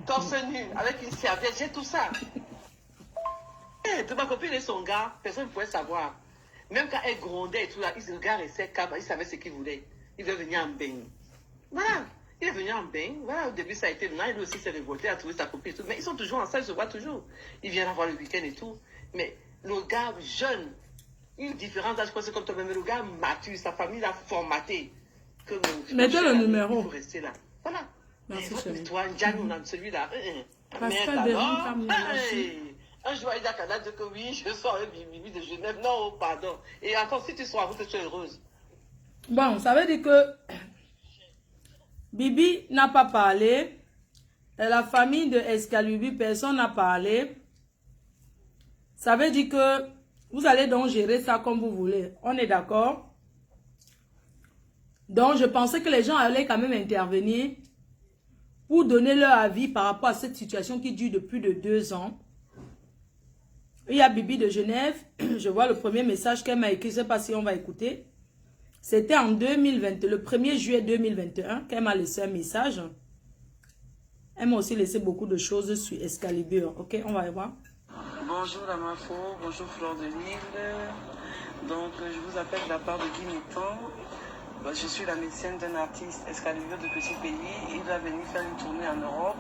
Torse nu, avec une serviette, j'ai tout ça. Et de ma copine et son gars, personne ne pouvait savoir. Même quand elle grondait et tout là, le gars restait calme, il savait ce qu'il voulait. Il veut venir en bain. Voilà. Il est venu en bain. Voilà, au début ça a été, maintenant il aussi s'est révolté, a trouvé sa copine et tout. Mais ils sont toujours ensemble, ils se voient toujours. Ils viennent avoir le week-end et tout. Mais le gars jeune, une différence d'âge, c'est comme toi-même, le gars mature, sa famille l'a formaté. Mettez le numéro. Il faut rester là. Voilà. Merci, chérie. Toi, Ndiaye, on a celui-là. Pascal Bérin, un jour, il y a qu'à dire que oui, je sors avec Bibi de Genève. Non, oh, pardon. Et attends, si tu sois route, tu es heureuse. Bon, ça veut dire que Bibi n'a pas parlé. Et la famille de Excalibur, personne n'a parlé. Ça veut dire que vous allez donc gérer ça comme vous voulez. On est d'accord? Donc, je pensais que les gens allaient quand même intervenir pour donner leur avis par rapport à cette situation qui dure depuis de 2 ans. Il y a Bibi de Genève. Je vois le premier message qu'elle m'a écrit. Je ne sais pas si on va écouter. C'était en 2020, le 1er juillet 2021 qu'elle m'a laissé un message. Elle m'a aussi laissé beaucoup de choses sur Excalibur. Ok, on va y voir. Bonjour Lamafo, bonjour Fleur de Lille. Donc, je vous appelle de la part de Guy Mitton. Je suis la médecine d'un artiste Excalibur de petit pays. Il va venir faire une tournée en Europe.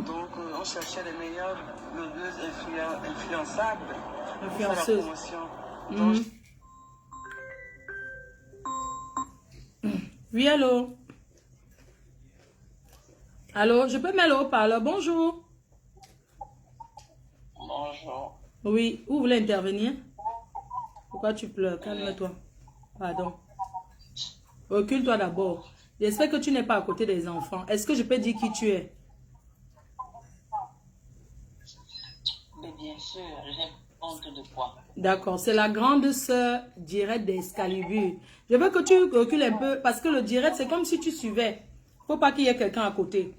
Donc, on cherchait les meilleures blogueuses influençables pour faire la promotion. Donc, oui, allô? Allô, je peux mettre le haut-parleur. Bonjour. bonjour. Oui, où vous voulez intervenir? Pourquoi tu pleures? Calme-toi. Pardon. Recule-toi d'abord. J'espère que tu n'es pas à côté des enfants. Est-ce que je peux dire qui tu es? Mais bien sûr, j'ai honte de quoi? D'accord, c'est la grande sœur direct d'Excalibur. Je veux que tu recules un peu parce que le direct, c'est comme si tu suivais. Faut pas qu'il y ait quelqu'un à côté.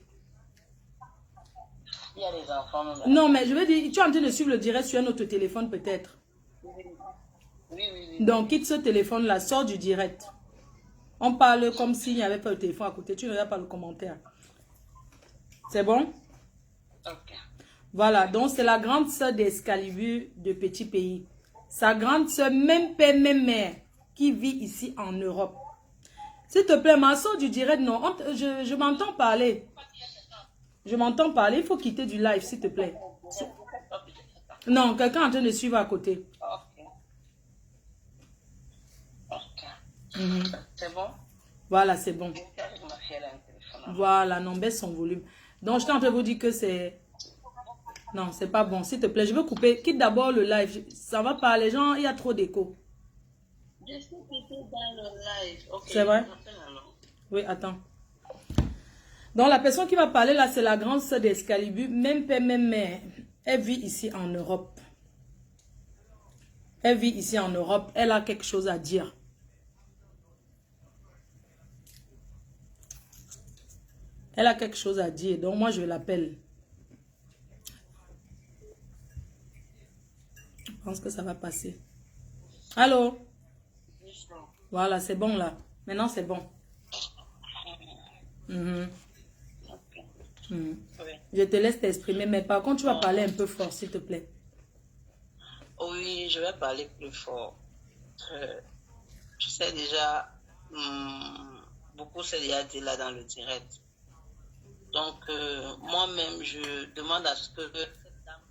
Il y a des enfants. Non, mais je veux dire, tu es en train de suivre le direct sur un autre téléphone peut-être. Oui. Donc, quitte ce téléphone-là, sors du direct. On parle comme s'il n'y avait pas le téléphone à côté. Tu ne regardes pas le commentaire. C'est bon? Ok. Voilà, donc c'est la grande sœur d'Excalibur de Petit Pays. Sa grande sœur, même père, même mère, qui vit ici en Europe. S'il te plaît, ma soeur du direct, non. Je m'entends parler. Je m'entends parler. Il faut quitter du live, s'il te plaît. Non, quelqu'un est en train de suivre à côté. Ok. Mhm. C'est bon? Voilà, c'est bon. J'étais avec ma fille, elle a un téléphone. Voilà, non, baisse son volume. Donc, je suis en train de vous dire que c'est... Non, c'est pas bon. S'il te plaît, je veux couper. Quitte d'abord le live. Ça va pas, les gens, il y a trop d'écho. Je suis plutôt dans le live. Ok, C'est vrai? je m'appelle alors. Oui, attends. Donc, la personne qui va parler là, c'est la grande sœur d'Excalibur. Même père, même mère. Elle vit ici en Europe. Elle vit ici en Europe. Elle a quelque chose à dire. Elle a quelque chose à dire. Donc, moi, je l'appelle. Je pense que ça va passer. Allô? Voilà, c'est bon là. Maintenant, c'est bon. Mhm. Ok. Mhm. Oui. Je te laisse t'exprimer, mais par contre, tu vas parler un peu fort, s'il te plaît. Oui, je vais parler plus fort. Je sais déjà, beaucoup s'est déjà dit là dans le direct. Donc, moi-même, je demande à ce que cette dame...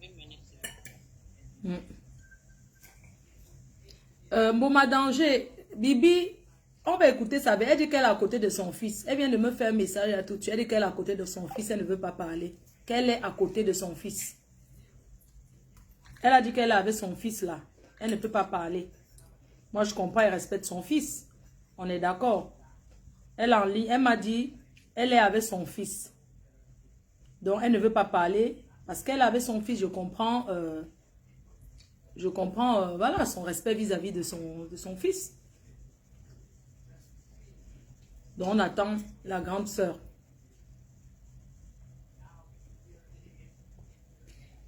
Une minute, s'il vous plaît. Mboma Danger, Bibi, on va écouter ça. Elle dit qu'elle est à côté de son fils. Elle vient de me faire un message à tout de suite. Elle dit qu'elle est à côté de son fils. Elle ne veut pas parler. Qu'elle est à côté de son fils. Elle a dit qu'elle est avec son fils là. Elle ne peut pas parler. Moi, je comprends et respecte son fils. On est d'accord. Elle en lit. Elle m'a dit, elle est avec son fils. Donc, elle ne veut pas parler. Parce qu'elle est avec son fils, je comprends... voilà, son respect vis-à-vis de son fils. Donc, on attend la grande sœur.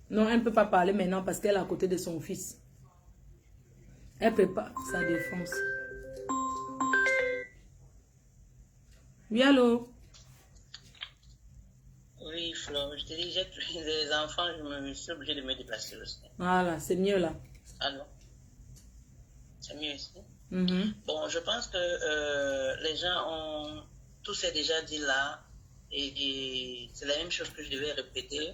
Non, elle ne peut pas parler maintenant parce qu'elle est à côté de son fils. Elle prépare sa défense. Oui, allô? Oui, Flo, je te dis, j'ai des enfants, je suis obligée de me déplacer aussi. Voilà, c'est mieux là. Alors, c'est mieux ici. Mhm. Bon, je pense que les gens ont... Tout s'est déjà dit là, et c'est la même chose que je devais répéter.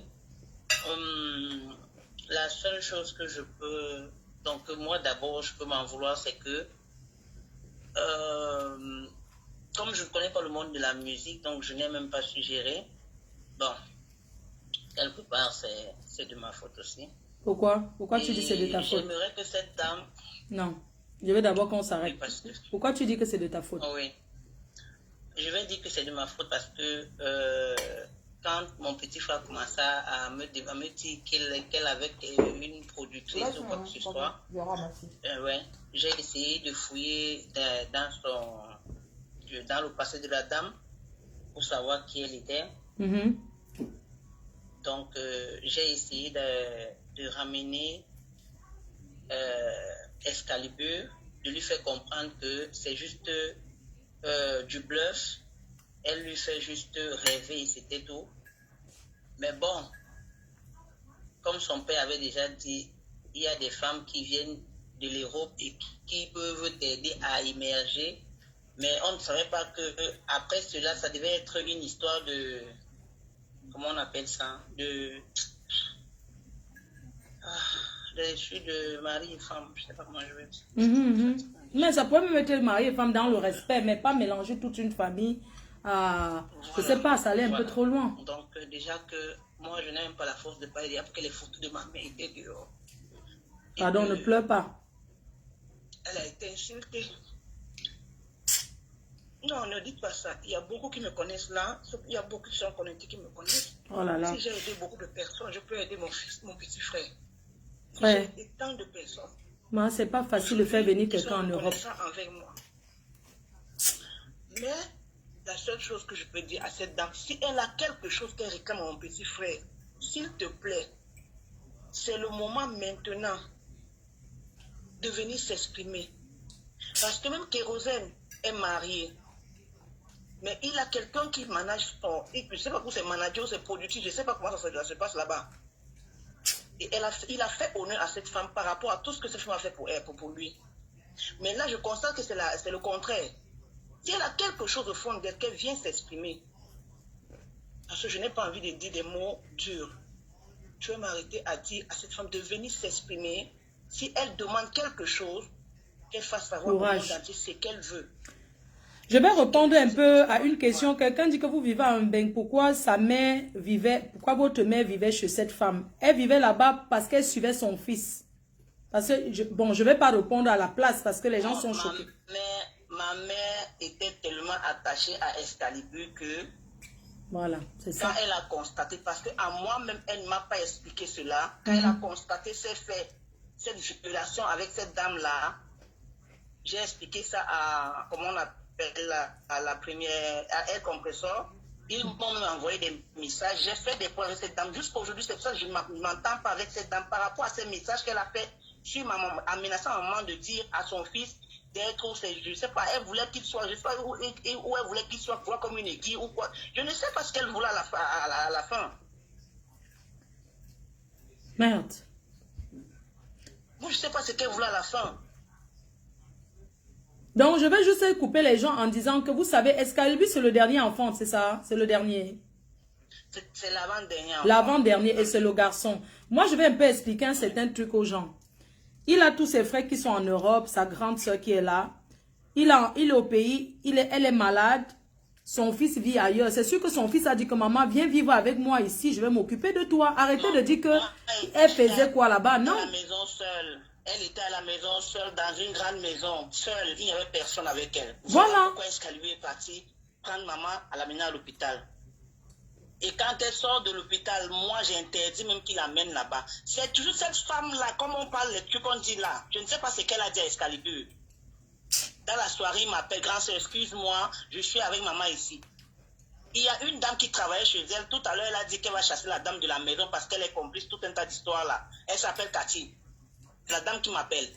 La seule chose que je peux... Donc, moi, d'abord, je peux m'en vouloir, c'est que... comme je ne connais pas le monde de la musique, donc je n'ai même pas suggéré. Bon, quelque part, c'est de ma faute aussi. Pourquoi? Pourquoi tu dis que c'est de ta faute? J'aimerais que cette dame... Non. Je veux d'abord qu'on s'arrête. Oui, parce que... Pourquoi tu dis que c'est de ta faute? Oh, oui. Je vais dire que c'est de ma faute parce que quand mon petit frère commença à me dire qu'elle avait une productrice ou quoi que ce soit, ouais, j'ai essayé de fouiller dans le passé de la dame pour savoir qui elle était. Mhm. Donc, j'ai essayé de ramener Excalibur, de lui faire comprendre que c'est juste du bluff. Elle lui fait juste rêver et c'était tout. Mais bon, comme son père avait déjà dit, il y a des femmes qui viennent de l'Europe et qui peuvent t'aider à émerger. Mais on ne savait pas que après cela, ça devait être une histoire de... Comment on appelle ça? Je suis de mari et femme, je ne sais pas comment je vais dire. Mais ça peut me mettre mari et femme dans le respect, mais pas mélanger toute une famille à... Voilà. Je sais pas, ça allait un peu trop loin. Donc déjà que moi, je n'ai même pas la force de parler parce que les photos de ma mère étaient dehors. Pardon, ne pleure pas. Elle a été insultée. Non, ne dites pas ça. Il y a beaucoup qui me connaissent là. Il y a beaucoup qui sont connectés qui me connaissent. Oh là là. Si j'ai aidé beaucoup de personnes, je peux aider mon fils, mon petit frère. Ouais. J'ai aidé tant de personnes. Moi, c'est pas facile de faire venir quelqu'un en Europe. Avec moi. Mais la seule chose que je peux dire à cette dame, si elle a quelque chose qu'elle réclame à mon petit frère, s'il te plaît, c'est le moment maintenant de venir s'exprimer. Parce que même Kérosène est mariée. Mais il a quelqu'un qui manage son... Je ne sais pas où c'est manager ou c'est productif, je ne sais pas comment ça se passe là-bas. Et il a fait honneur à cette femme par rapport à tout ce que cette femme a fait pour elle, pour lui. Mais là, je constate que c'est le contraire. Si elle a quelque chose au fond d'elle, qu'elle vient s'exprimer. Parce que je n'ai pas envie de dire des mots durs. Je vais m'arrêter à dire à cette femme de venir s'exprimer Si elle demande quelque chose, qu'elle fasse savoir au monde entier ce qu'elle veut. Je vais répondre un peu à une question. Quelqu'un dit que vous vivez à Mbeng. Pourquoi pourquoi votre mère vivait chez cette femme? Elle vivait là-bas parce qu'elle suivait son fils. Parce que, je vais pas répondre à la place parce que les gens sont choqués. Ma mère était tellement attachée à Excalibur que... Voilà, c'est ça. Quand elle a constaté, parce qu'à moi-même, elle ne m'a pas expliqué cela. Quand elle a constaté ces faits, cette relation avec cette dame-là, j'ai expliqué ça à, comment on appelle, à la première, à Elle Compressor. Ils m'ont envoyé des messages. J'ai fait des points avec cette dame. Jusqu'à aujourd'hui, c'est pour ça que je ne m'entends pas avec cette dame par rapport à ces messages qu'elle a fait sur ma maman, en menaçant à maman de dire à son fils d'être, je ne sais pas, elle voulait qu'il soit, je sais pas où elle voulait qu'il soit comme une aiguille ou quoi. Je ne sais pas ce qu'elle voulait à la fin. Merde. Moi, je ne sais pas ce qu'elle voulait à la fin. Donc, je vais juste couper les gens en disant que vous savez, Excalibur, c'est le dernier enfant, c'est ça? C'est le dernier. C'est l'avant-dernier. L'avant-dernier et c'est le garçon. Moi, je vais un peu expliquer un certain truc aux gens. Il a tous ses frères qui sont en Europe, sa grande soeur qui est là. Il est au pays, elle est malade. Son fils vit ailleurs. C'est sûr que son fils a dit que maman, viens vivre avec moi ici, je vais m'occuper de toi. Arrêtez de dire que elle faisait quoi là-bas, non? À la maison seule. Elle était à la maison seule, dans une grande maison, seule. Il n'y avait personne avec elle. Voilà. Pourquoi est-ce qu'elle lui est partie prendre maman à l'amener à l'hôpital? Et quand elle sort de l'hôpital, moi j'ai interdit même qu'il l'amène là-bas. C'est toujours cette femme-là, comme on parle, les trucs qu'on dit là. Je ne sais pas ce qu'elle a dit à Excalibur. Dans la soirée, il m'appelle, grand sœur, excuse-moi, je suis avec maman ici. Il y a une dame qui travaillait chez elle. Tout à l'heure, elle a dit qu'elle va chasser la dame de la maison parce qu'elle est complice, tout un tas d'histoires là. Elle s'appelle Cathy. C'est la dame qui m'appelle.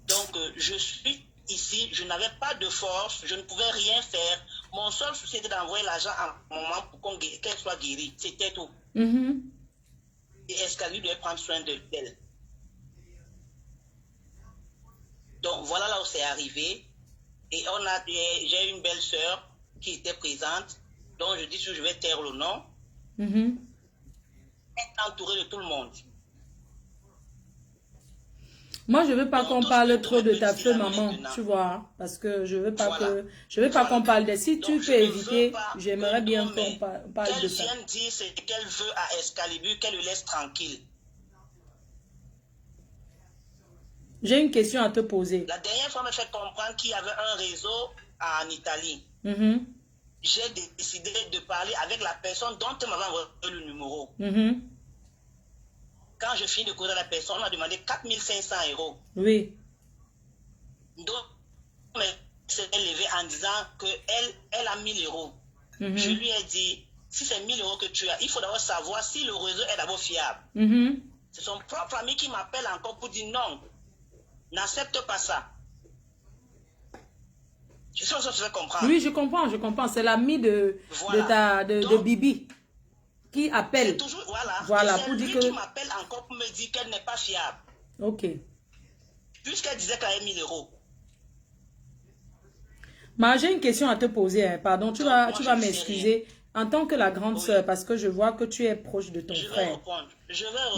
Donc, je suis ici, je n'avais pas de force, je ne pouvais rien faire. Mon seul souci était d'envoyer l'argent à maman pour qu'elle soit guérie. C'était tout. Et Excalibur devait prendre soin d'elle. Donc, voilà là où c'est arrivé. Et j'ai une belle sœur qui était présente. Donc, je dis que je vais taire le nom. Elle est entourée de tout le monde. Moi, je veux pas qu'on parle trop de ta feu, maman, tu vois, parce que je veux pas qu'on parle de... Si tu peux éviter, j'aimerais bien qu'on parle de ça. Qu'elle vienne dire ce qu'elle veut à Excalibur, qu'elle le laisse tranquille. J'ai une question à te poser. La dernière fois, elle m'a fait comprendre qu'il y avait un réseau en Italie. J'ai décidé de parler avec la personne dont elle m'avait envoyé le numéro. Quand je finis de causer à la personne, on m'a demandé 4500 €. Oui. Donc, elle s'est levée en disant qu'elle a 1000 €. Je lui ai dit, si c'est 1000 € que tu as, il faut d'abord savoir si le réseau est d'abord fiable. C'est son propre ami qui m'appelle encore pour dire non, n'accepte pas ça. Je sais pas si tu veux comprendre. Oui, je comprends. C'est l'ami de Bibi qui appelle. Toujours, voilà pour dire que... qui m'appelle encore pour me dire qu'elle n'est pas fiable. Ok. Puisqu'elle disait qu'elle avait 1000 €. Mais j'ai une question à te poser. Hein. Pardon, tu vas m'excuser. En tant que la grande sœur, parce que je vois que tu es proche de ton frère.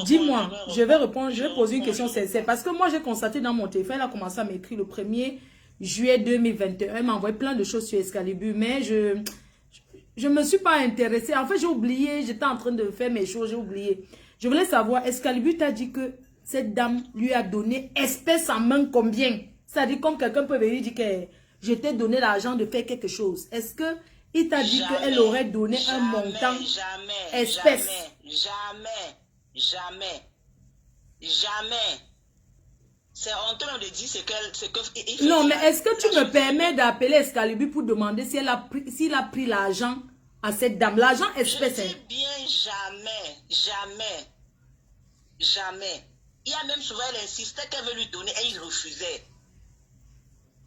Dis-moi, je vais poser une question sincère. Parce que moi, j'ai constaté dans mon téléphone, elle a commencé à m'écrire le 1er juillet 2021. Elle m'a envoyé plein de choses sur Excalibur, mais je me suis pas intéressée. En fait, j'ai oublié, j'étais en train de faire mes choses, j'ai oublié. Je voulais savoir, Excalibur t'a dit que cette dame lui a donné espèce en main combien? C'est-à-dire comme quelqu'un peut venir dire que je t'ai donné l'argent de faire quelque chose. Est-ce que il t'a dit qu'elle aurait donné un montant espèce? Jamais. C'est honteux de dire ce que... Non, mais est-ce que tu me permets d'appeler Excalibur pour demander s'il a pris l'argent à cette dame? L'argent espèce. Je dis bien jamais. Il y a même souvent, elle insistait qu'elle veut lui donner et il refusait.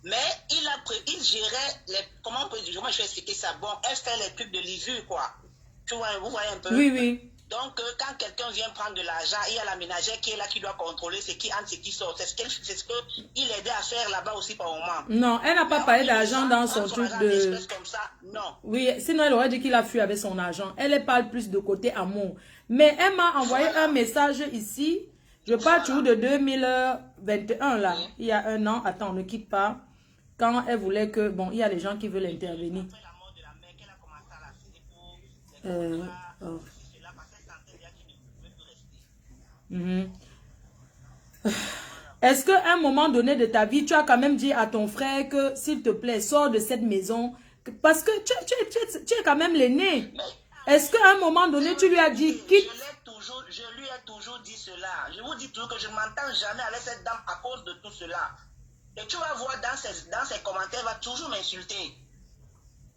Mais il gérait les... Comment je vais expliquer ça? Bon, elle fait les trucs de l'usure, quoi. Tu vois, vous voyez un peu? Oui. Donc, quand quelqu'un vient prendre de l'argent, il y a la ménagère qui est là, qui doit contrôler ce qui entre, ce qui sort. C'est ce qu'il aidait à faire là-bas aussi par moment. Non, elle n'a pas parlé d'argent dans son truc de... Comme ça, non. Oui, sinon elle aurait dit qu'il a fui avec son argent. Elle parle plus de côté amour. Mais elle m'a envoyé un message ici. Je parle toujours de 2021 là. Oui. Il y a un an. Attends, ne quitte pas. Quand elle voulait que... Bon, il y a les gens qui veulent intervenir. Oh. Est-ce qu'à un moment donné de ta vie, tu as quand même dit à ton frère que, s'il te plaît, sors de cette maison? Parce que tu es quand même l'aîné. Est-ce qu'à un moment donné, tu lui as dit, quitte? Je lui ai toujours dit cela. Je vous dis toujours que je ne m'entends jamais avec cette dame à cause de tout cela. Et tu vas voir dans ses commentaires, elle va toujours m'insulter.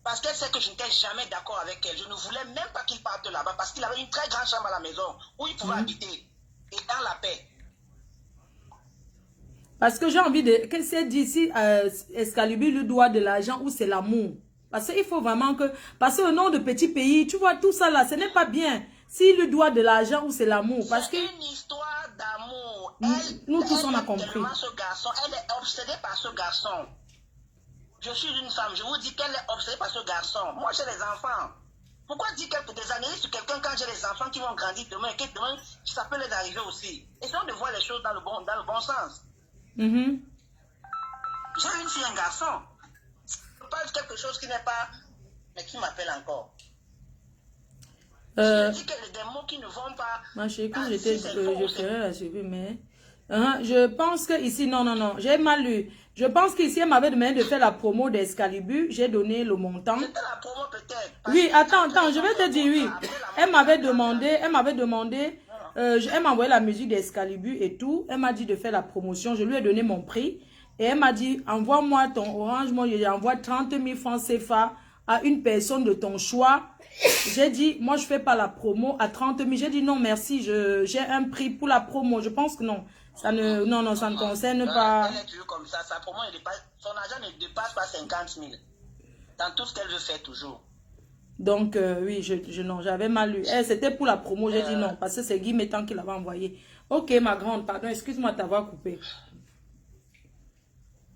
Parce qu'elle sait que je n'étais jamais d'accord avec elle. Je ne voulais même pas qu'il parte là-bas parce qu'il avait une très grande chambre à la maison où il pouvait habiter. Et dans la paix. Parce que j'ai envie de... Qu'elle s'est dit si Excalibur lui doit de l'argent ou c'est l'amour. Parce qu'il faut vraiment que... Parce que au nom de petit pays, tu vois, tout ça là, ce n'est pas bien. S'il lui doit de l'argent ou c'est l'amour. Parce que... C'est une histoire d'amour. Nous tous on a compris. Ce garçon, elle est obsédée par ce garçon. Je suis une femme, je vous dis qu'elle est obsédée par ce garçon. Moi, j'ai des enfants. Pourquoi dire qu'elle peut des analyses sur quelqu'un quand j'ai des enfants qui vont grandir demain et que demain, ça peut les arriver aussi. Essayons de voir les choses dans le bon sens. J'ai une fille, un garçon. Je parle de quelque chose qui n'est pas... Mais qui m'appelle encore. Je dis que des mots qui ne vont pas... Ma chérie, quand je ferai la suivi, mais... je pense que ici, non, j'ai mal lu. Je pense qu'ici, elle m'avait demandé de faire la promo d'Excalibur. J'ai donné le montant. C'était la promo peut-être. Oui, attends, je vais te dire, oui. Elle m'avait demandé, elle m'a envoyé la musique d'Excalibur et tout. Elle m'a dit de faire la promotion. Je lui ai donné mon prix. Et elle m'a dit, envoie-moi ton orange. Moi, je lui envoie 30 000 francs CFA à une personne de ton choix. J'ai dit, moi, je fais pas la promo à 30 000. J'ai dit, non, merci, j'ai un prix pour la promo. Je pense que non. Ça ne, non, ça ne concerne pas... Elle est toujours comme ça. Sa promo, son argent ne dépasse pas 50 000. Dans tout ce qu'elle veut faire toujours. Donc, oui, non, j'avais mal lu. C'était pour la promo, j'ai dit non, parce que c'est Guy Métan qui l'avait envoyé. Ok, ma grande, pardon, excuse-moi de t'avoir coupé.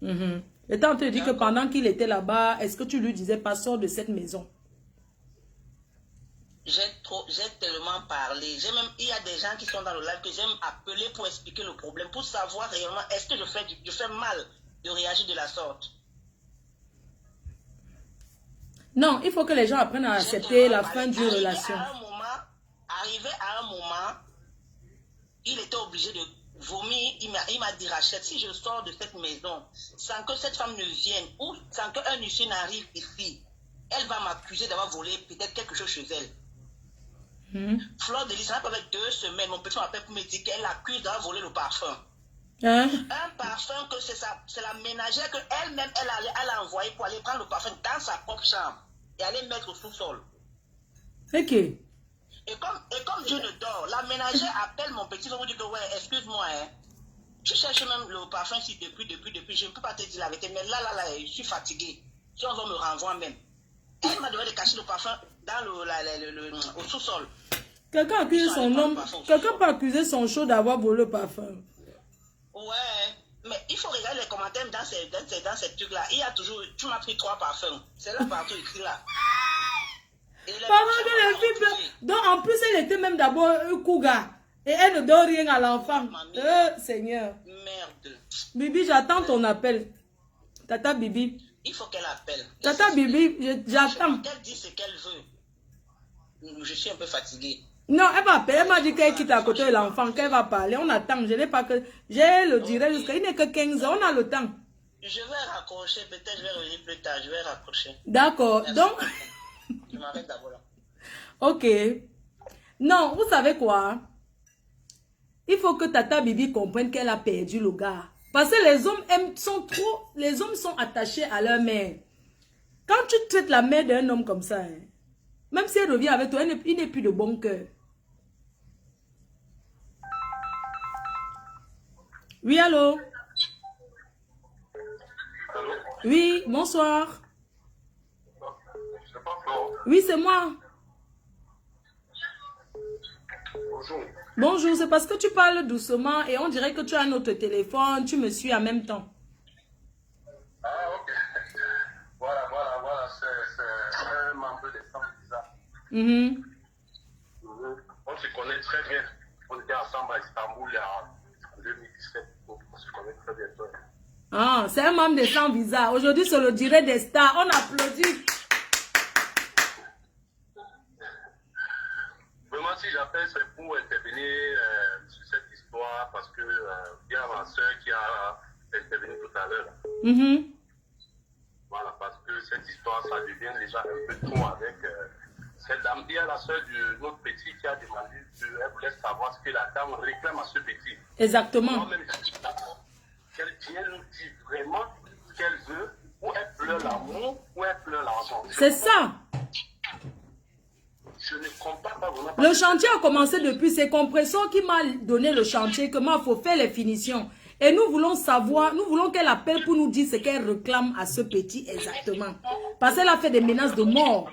Et tant te dit que pendant qu'il était là-bas, est-ce que tu lui disais pas, sors de cette maison? J'ai tellement parlé. Il y a des gens qui sont dans le live que j'aime appeler pour expliquer le problème, pour savoir réellement est-ce que je fais mal de réagir de la sorte. Non, il faut que les gens apprennent à accepter la fin d'une relation. Arrivé à un moment, il était obligé de vomir. Il m'a dit, Rachel, si je sors de cette maison sans que cette femme ne vienne ou sans qu'un huissier n'arrive ici, elle va m'accuser d'avoir volé peut-être quelque chose chez elle. Fleur de Lys, ça n'a pas fait 2 semaines. Mon petit m'appelle pour me dire qu'elle accuse d'avoir volé le parfum. Un parfum que c'est la ménagère qu'elle-même, elle a envoyé pour aller prendre le parfum dans sa propre chambre et aller mettre au sous-sol. Ok. Et comme Dieu ne dort, la ménagère appelle mon petit, vous dire que ouais, excuse-moi, hein. Je cherche même le parfum ici depuis, je ne peux pas te dire la vérité, mais là, je suis fatigué. Si on va me renvoie même. Elle m'a demandé de cacher le parfum dans au sous-sol. Quelqu'un accuse son homme, quelqu'un peut accuser son show d'avoir volé le parfum. Ouais, mais il faut regarder les commentaires dans ces trucs-là. Il y a toujours, tu m'as pris 3 parfums. C'est là partout écrit là. Pendant que les filles, donc en plus elle était même d'abord un cougar. Et elle ne donne rien à l'enfant. Seigneur. Merde. Bibi, j'attends ton appel. Tata Bibi. Il faut qu'elle appelle. Tata Bibi, j'attends. Qu'elle dit ce qu'elle veut. Je suis un peu fatiguée. Non, elle va appeler. Elle m'a dit qu'elle quitte à côté de l'enfant, qu'elle va parler. On attend. Je n'ai pas que... J'ai le direct jusqu'à... Il n'est que 15 ans. On a le temps. Je vais raccrocher. Peut-être je vais revenir plus tard. Je vais raccrocher. D'accord. Donc... Je m'arrête d'abord là. Ok. Non, vous savez quoi? Il faut que Tata Bibi comprenne qu'elle a perdu le gars. Parce que les hommes les hommes sont attachés à leur mère. Quand tu traites la mère d'un homme comme ça, hein, même si elle revient avec toi, il n'est plus de bon cœur. Oui, allô? Allô? Oui, bonsoir. C'est pas Florent. Oui, c'est moi. bonjour. Bonjour, c'est parce que tu parles doucement et on dirait que tu as un autre téléphone, tu me suis en même temps. Ah, ok. Voilà, c'est un membre des femmes bizarres. On se connaît très bien. On était ensemble à Istanbul en 2017. On se connaît très bien. Ah, c'est un membre des sans visa. Aujourd'hui, c'est le direct des stars. On applaudit. Vraiment, si j'appelle, c'est pour intervenir sur cette histoire parce que il y a ma soeur qui a intervenu tout à l'heure. Voilà, parce que cette histoire, ça devient déjà un peu trop avec cette dame. Il y a la soeur de notre petit qui a demandé, elle voulait savoir ce que la dame réclame à ce petit. Exactement. Moi-même, qu'elle vienne nous dire vraiment ce qu'elle veut, ou elle pleure l'amour, ou elle pleure l'argent. C'est ça. Je ne comprends pas vraiment. Le chantier a commencé depuis. C'est Compression qui m'a donné le chantier, comment il faut faire les finitions. Et nous voulons savoir, nous voulons qu'elle appelle pour nous dire ce qu'elle réclame à ce petit exactement. Parce qu'elle a fait des menaces de mort.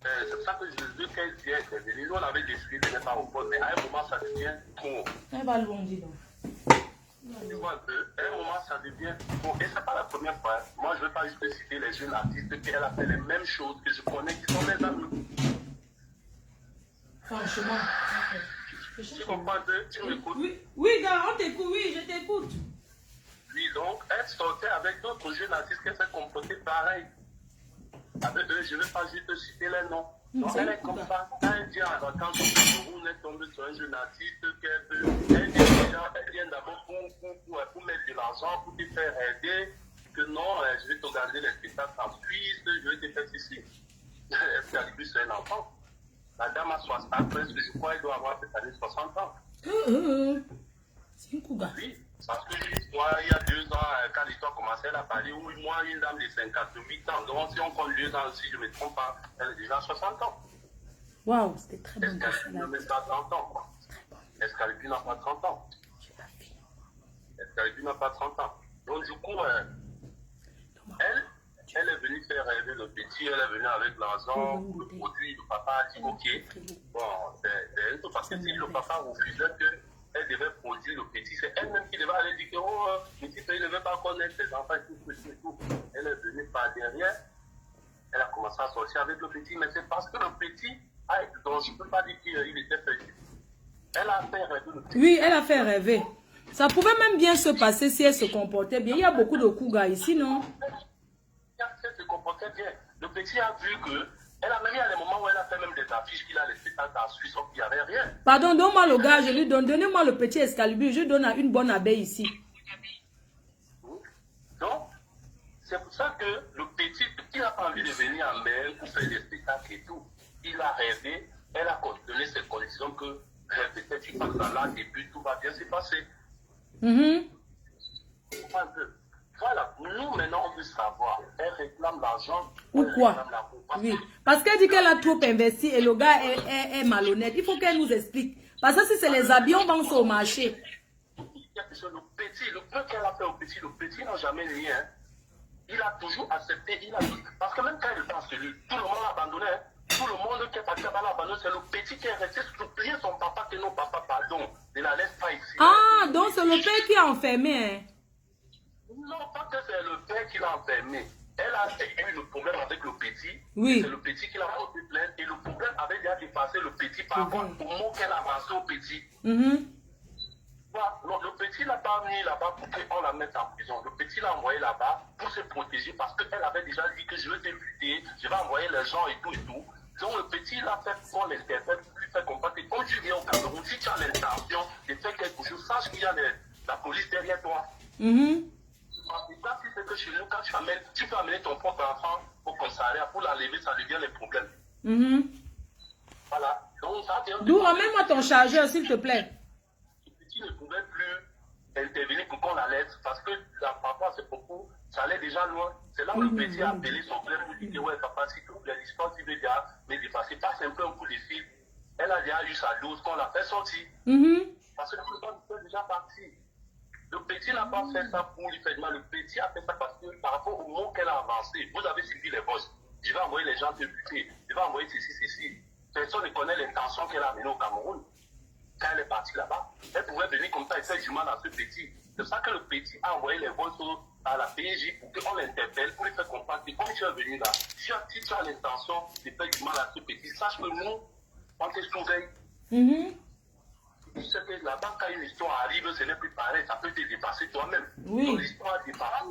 C'est pour ça que je veux qu'elle vienne. Nous, on avait décidé de ne pas au poste, mais à un moment, ça devient trop. Elle va loin, dis donc. Tu vois un peu, à un moment, ça devient trop. Et ce n'est pas la première fois. Moi, je ne veux pas juste citer les jeunes artistes qui a fait les mêmes choses que je connais, qui sont mes amis. Franchement. Tu comprends un peu? Tu m'écoutes? Oui, gars, on t'écoute, oui, je t'écoute. Oui, donc, elle sortait avec d'autres jeunes artistes qui s'est comporté pareil. Avec eux, je ne vais pas juste citer les noms. Donc, elle est comme ça. Elle vient en vacances, on est tombé sur un jeune artiste qu'elle veut. Elle vient d'abord pour mettre de l'argent, pour te faire aider. Que non, je vais te garder les spectacles en Suisse, je vais te faire ceci. Elle fait arriver sur un enfant. La dame a 60 ans, presque, je crois, elle doit avoir cette année 60 ans. C'est une couga. Oui, parce que moi, il y a 2 ans, quand l'histoire commençait, elle a parlé, oui, moi, une dame de 58 ans. Donc, si on compte 2 ans, si je ne me trompe pas, elle a déjà 60 ans. Waouh, c'était très bon. Escalipine n'a même pas 30 ans, quoi. Escalipine n'a pas 30 ans. Escalipine n'a pas 30 ans. Donc, du coup, elle est venue faire rêver le petit, elle est venue avec l'argent, le produit, le papa a dit, ok, bon, c'est un peu parce que si le papa refusait qu'elle devait produire le petit, c'est elle-même qui devait aller dire que, oh, le petit, il ne veut pas connaître ses enfants, tout. Elle est venue par derrière, elle a commencé à sortir avec le petit, mais c'est parce que le petit, donc je ne peux pas dire qu'il était petit. Elle a fait rêver le petit. Oui, elle a fait rêver. Ça pouvait même bien se passer si elle se comportait bien. Il y a beaucoup de cougas ici, non? Elle se comportait bien. Le petit a vu que, elle a même eu à des moments où elle a fait même des affiches qu'il a les spectacles en Suisse, il n'y avait rien. Pardon, donne-moi le gars, je lui donne. Donnez-moi le petit Excalibur, je donne à une bonne abeille ici. Donc, c'est pour ça que le petit, il n'a pas envie de venir en mer pour faire des spectacles et tout. Il a rêvé, elle a donné ses conditions que peut-être il passe là et puis tout va bien se passer. Voilà, nous maintenant on veut savoir, elle réclame l'argent ou quoi? Oui, parce qu'elle dit qu'elle a trop investi et le gars est malhonnête. Il faut qu'elle nous explique. Parce que si c'est les habits, on vend ça au marché. Le petit, le peu qu'elle a fait au petit, le petit n'a jamais nié. Hein. Il a toujours accepté, parce que même quand il pense celui, tout le monde l'a abandonné. Hein. Tout le monde qui est parti là-bas l'a abandonné, c'est le petit qui est resté supplier son papa que non, papa, pardon, ne la laisse pas ici. Ah, donc c'est le père qui a enfermé. Hein. Non, pas que c'est le père qui l'a enfermé. Elle a eu le problème avec le petit. Oui. C'est le petit qui l'a porté plainte. Et le problème avait déjà dépassé le petit par rapport au mot qu'elle a avancé au petit. Voilà. Non, le petit l'a pas mis là-bas pour qu'on la mette en prison. Le petit l'a envoyé là-bas pour se protéger parce qu'elle avait déjà dit que je vais te buter, je vais envoyer les gens et tout et tout. Donc le petit l'a fait pour l'interprète, pour lui faire comprendre que quand tu viens au Cameroun, si tu as l'intention de faire quelque chose, sache qu'il y a la police derrière toi. Et ça, si c'est que chez nous, quand tu peux amener ton propre enfant au commissariat pour l'enlever, ça devient les problèmes. Voilà. Donc, ça devient... D'où, ramène-moi ton chargeur, s'il te plaît. Le petit ne pouvait plus intervenir pour qu'on la laisse parce que par rapport à ce propos, ça allait déjà loin. C'est là où le petit a appelé son frère pour dire ouais, papa, s'il te plaît, l'histoire, tu veux déjà me dépasser. Passe un peu un coup de fil. Elle a déjà eu sa dose qu'on l'a fait sortir. Parce que le temps est déjà parti. Le petit n'a pas fait ça pour lui faire mal. Le petit a fait ça parce que par rapport au mot qu'elle a avancé, vous avez suivi les boss. Je vais envoyer les gens te buter. Je vais envoyer ceci. personne ne connaît l'intention qu'elle a amenée au Cameroun. Quand elle est partie là-bas, elle pouvait venir comme ça et faire du mal à ce petit. C'est pour ça que le petit a envoyé les voix à la PJ pour qu'on l'interpelle, pour lui faire comprendre que quand tu es venu là, si tu as l'intention de faire du mal à ce petit, sache que nous, on te surveille. Tu sais que là-bas, quand une histoire arrive, ce n'est plus pareil, ça peut te dépasser toi-même. Oui. Donc l'histoire dépasse.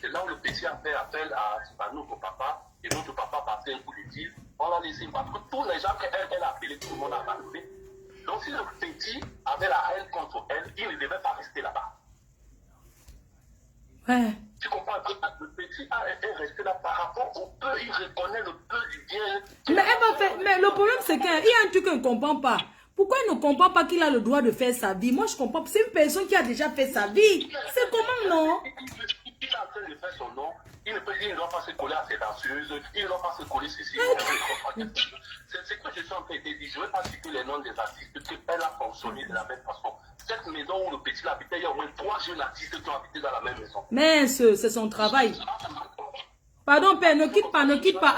C'est là où le petit a fait appel à notre papa, et notre papa passait un coup de fil. On l'a laissé parce que tous les gens qu'elle a appelés, tout le monde a appelé. Donc si le petit avait la haine contre elle, il ne devait pas rester là-bas. Ouais. Tu comprends un peu? Le petit est resté là par rapport au peu, il reconnaît le peu du bien. Mais elle va faire. Mais le problème, c'est qu'il y a un truc qu'on ne comprend pas. Pourquoi il ne comprend pas qu'il a le droit de faire sa vie? Moi, je comprends. C'est une personne qui a déjà fait sa vie. C'est comment, non? Il est en train de faire son nom. Il ne doit pas se coller à ses danseuses. Il ne doit pas se coller ceci. C'est ce que je suis en train de dire. Je ne vais pas citer les noms des artistes, qu'elle a fonctionné de la même façon. Cette maison où le petit habitait, il y a au moins 3 jeunes artistes qui ont habité dans la même maison. Mais c'est son travail. Pardon, père, ne quitte pas, ne quitte pas.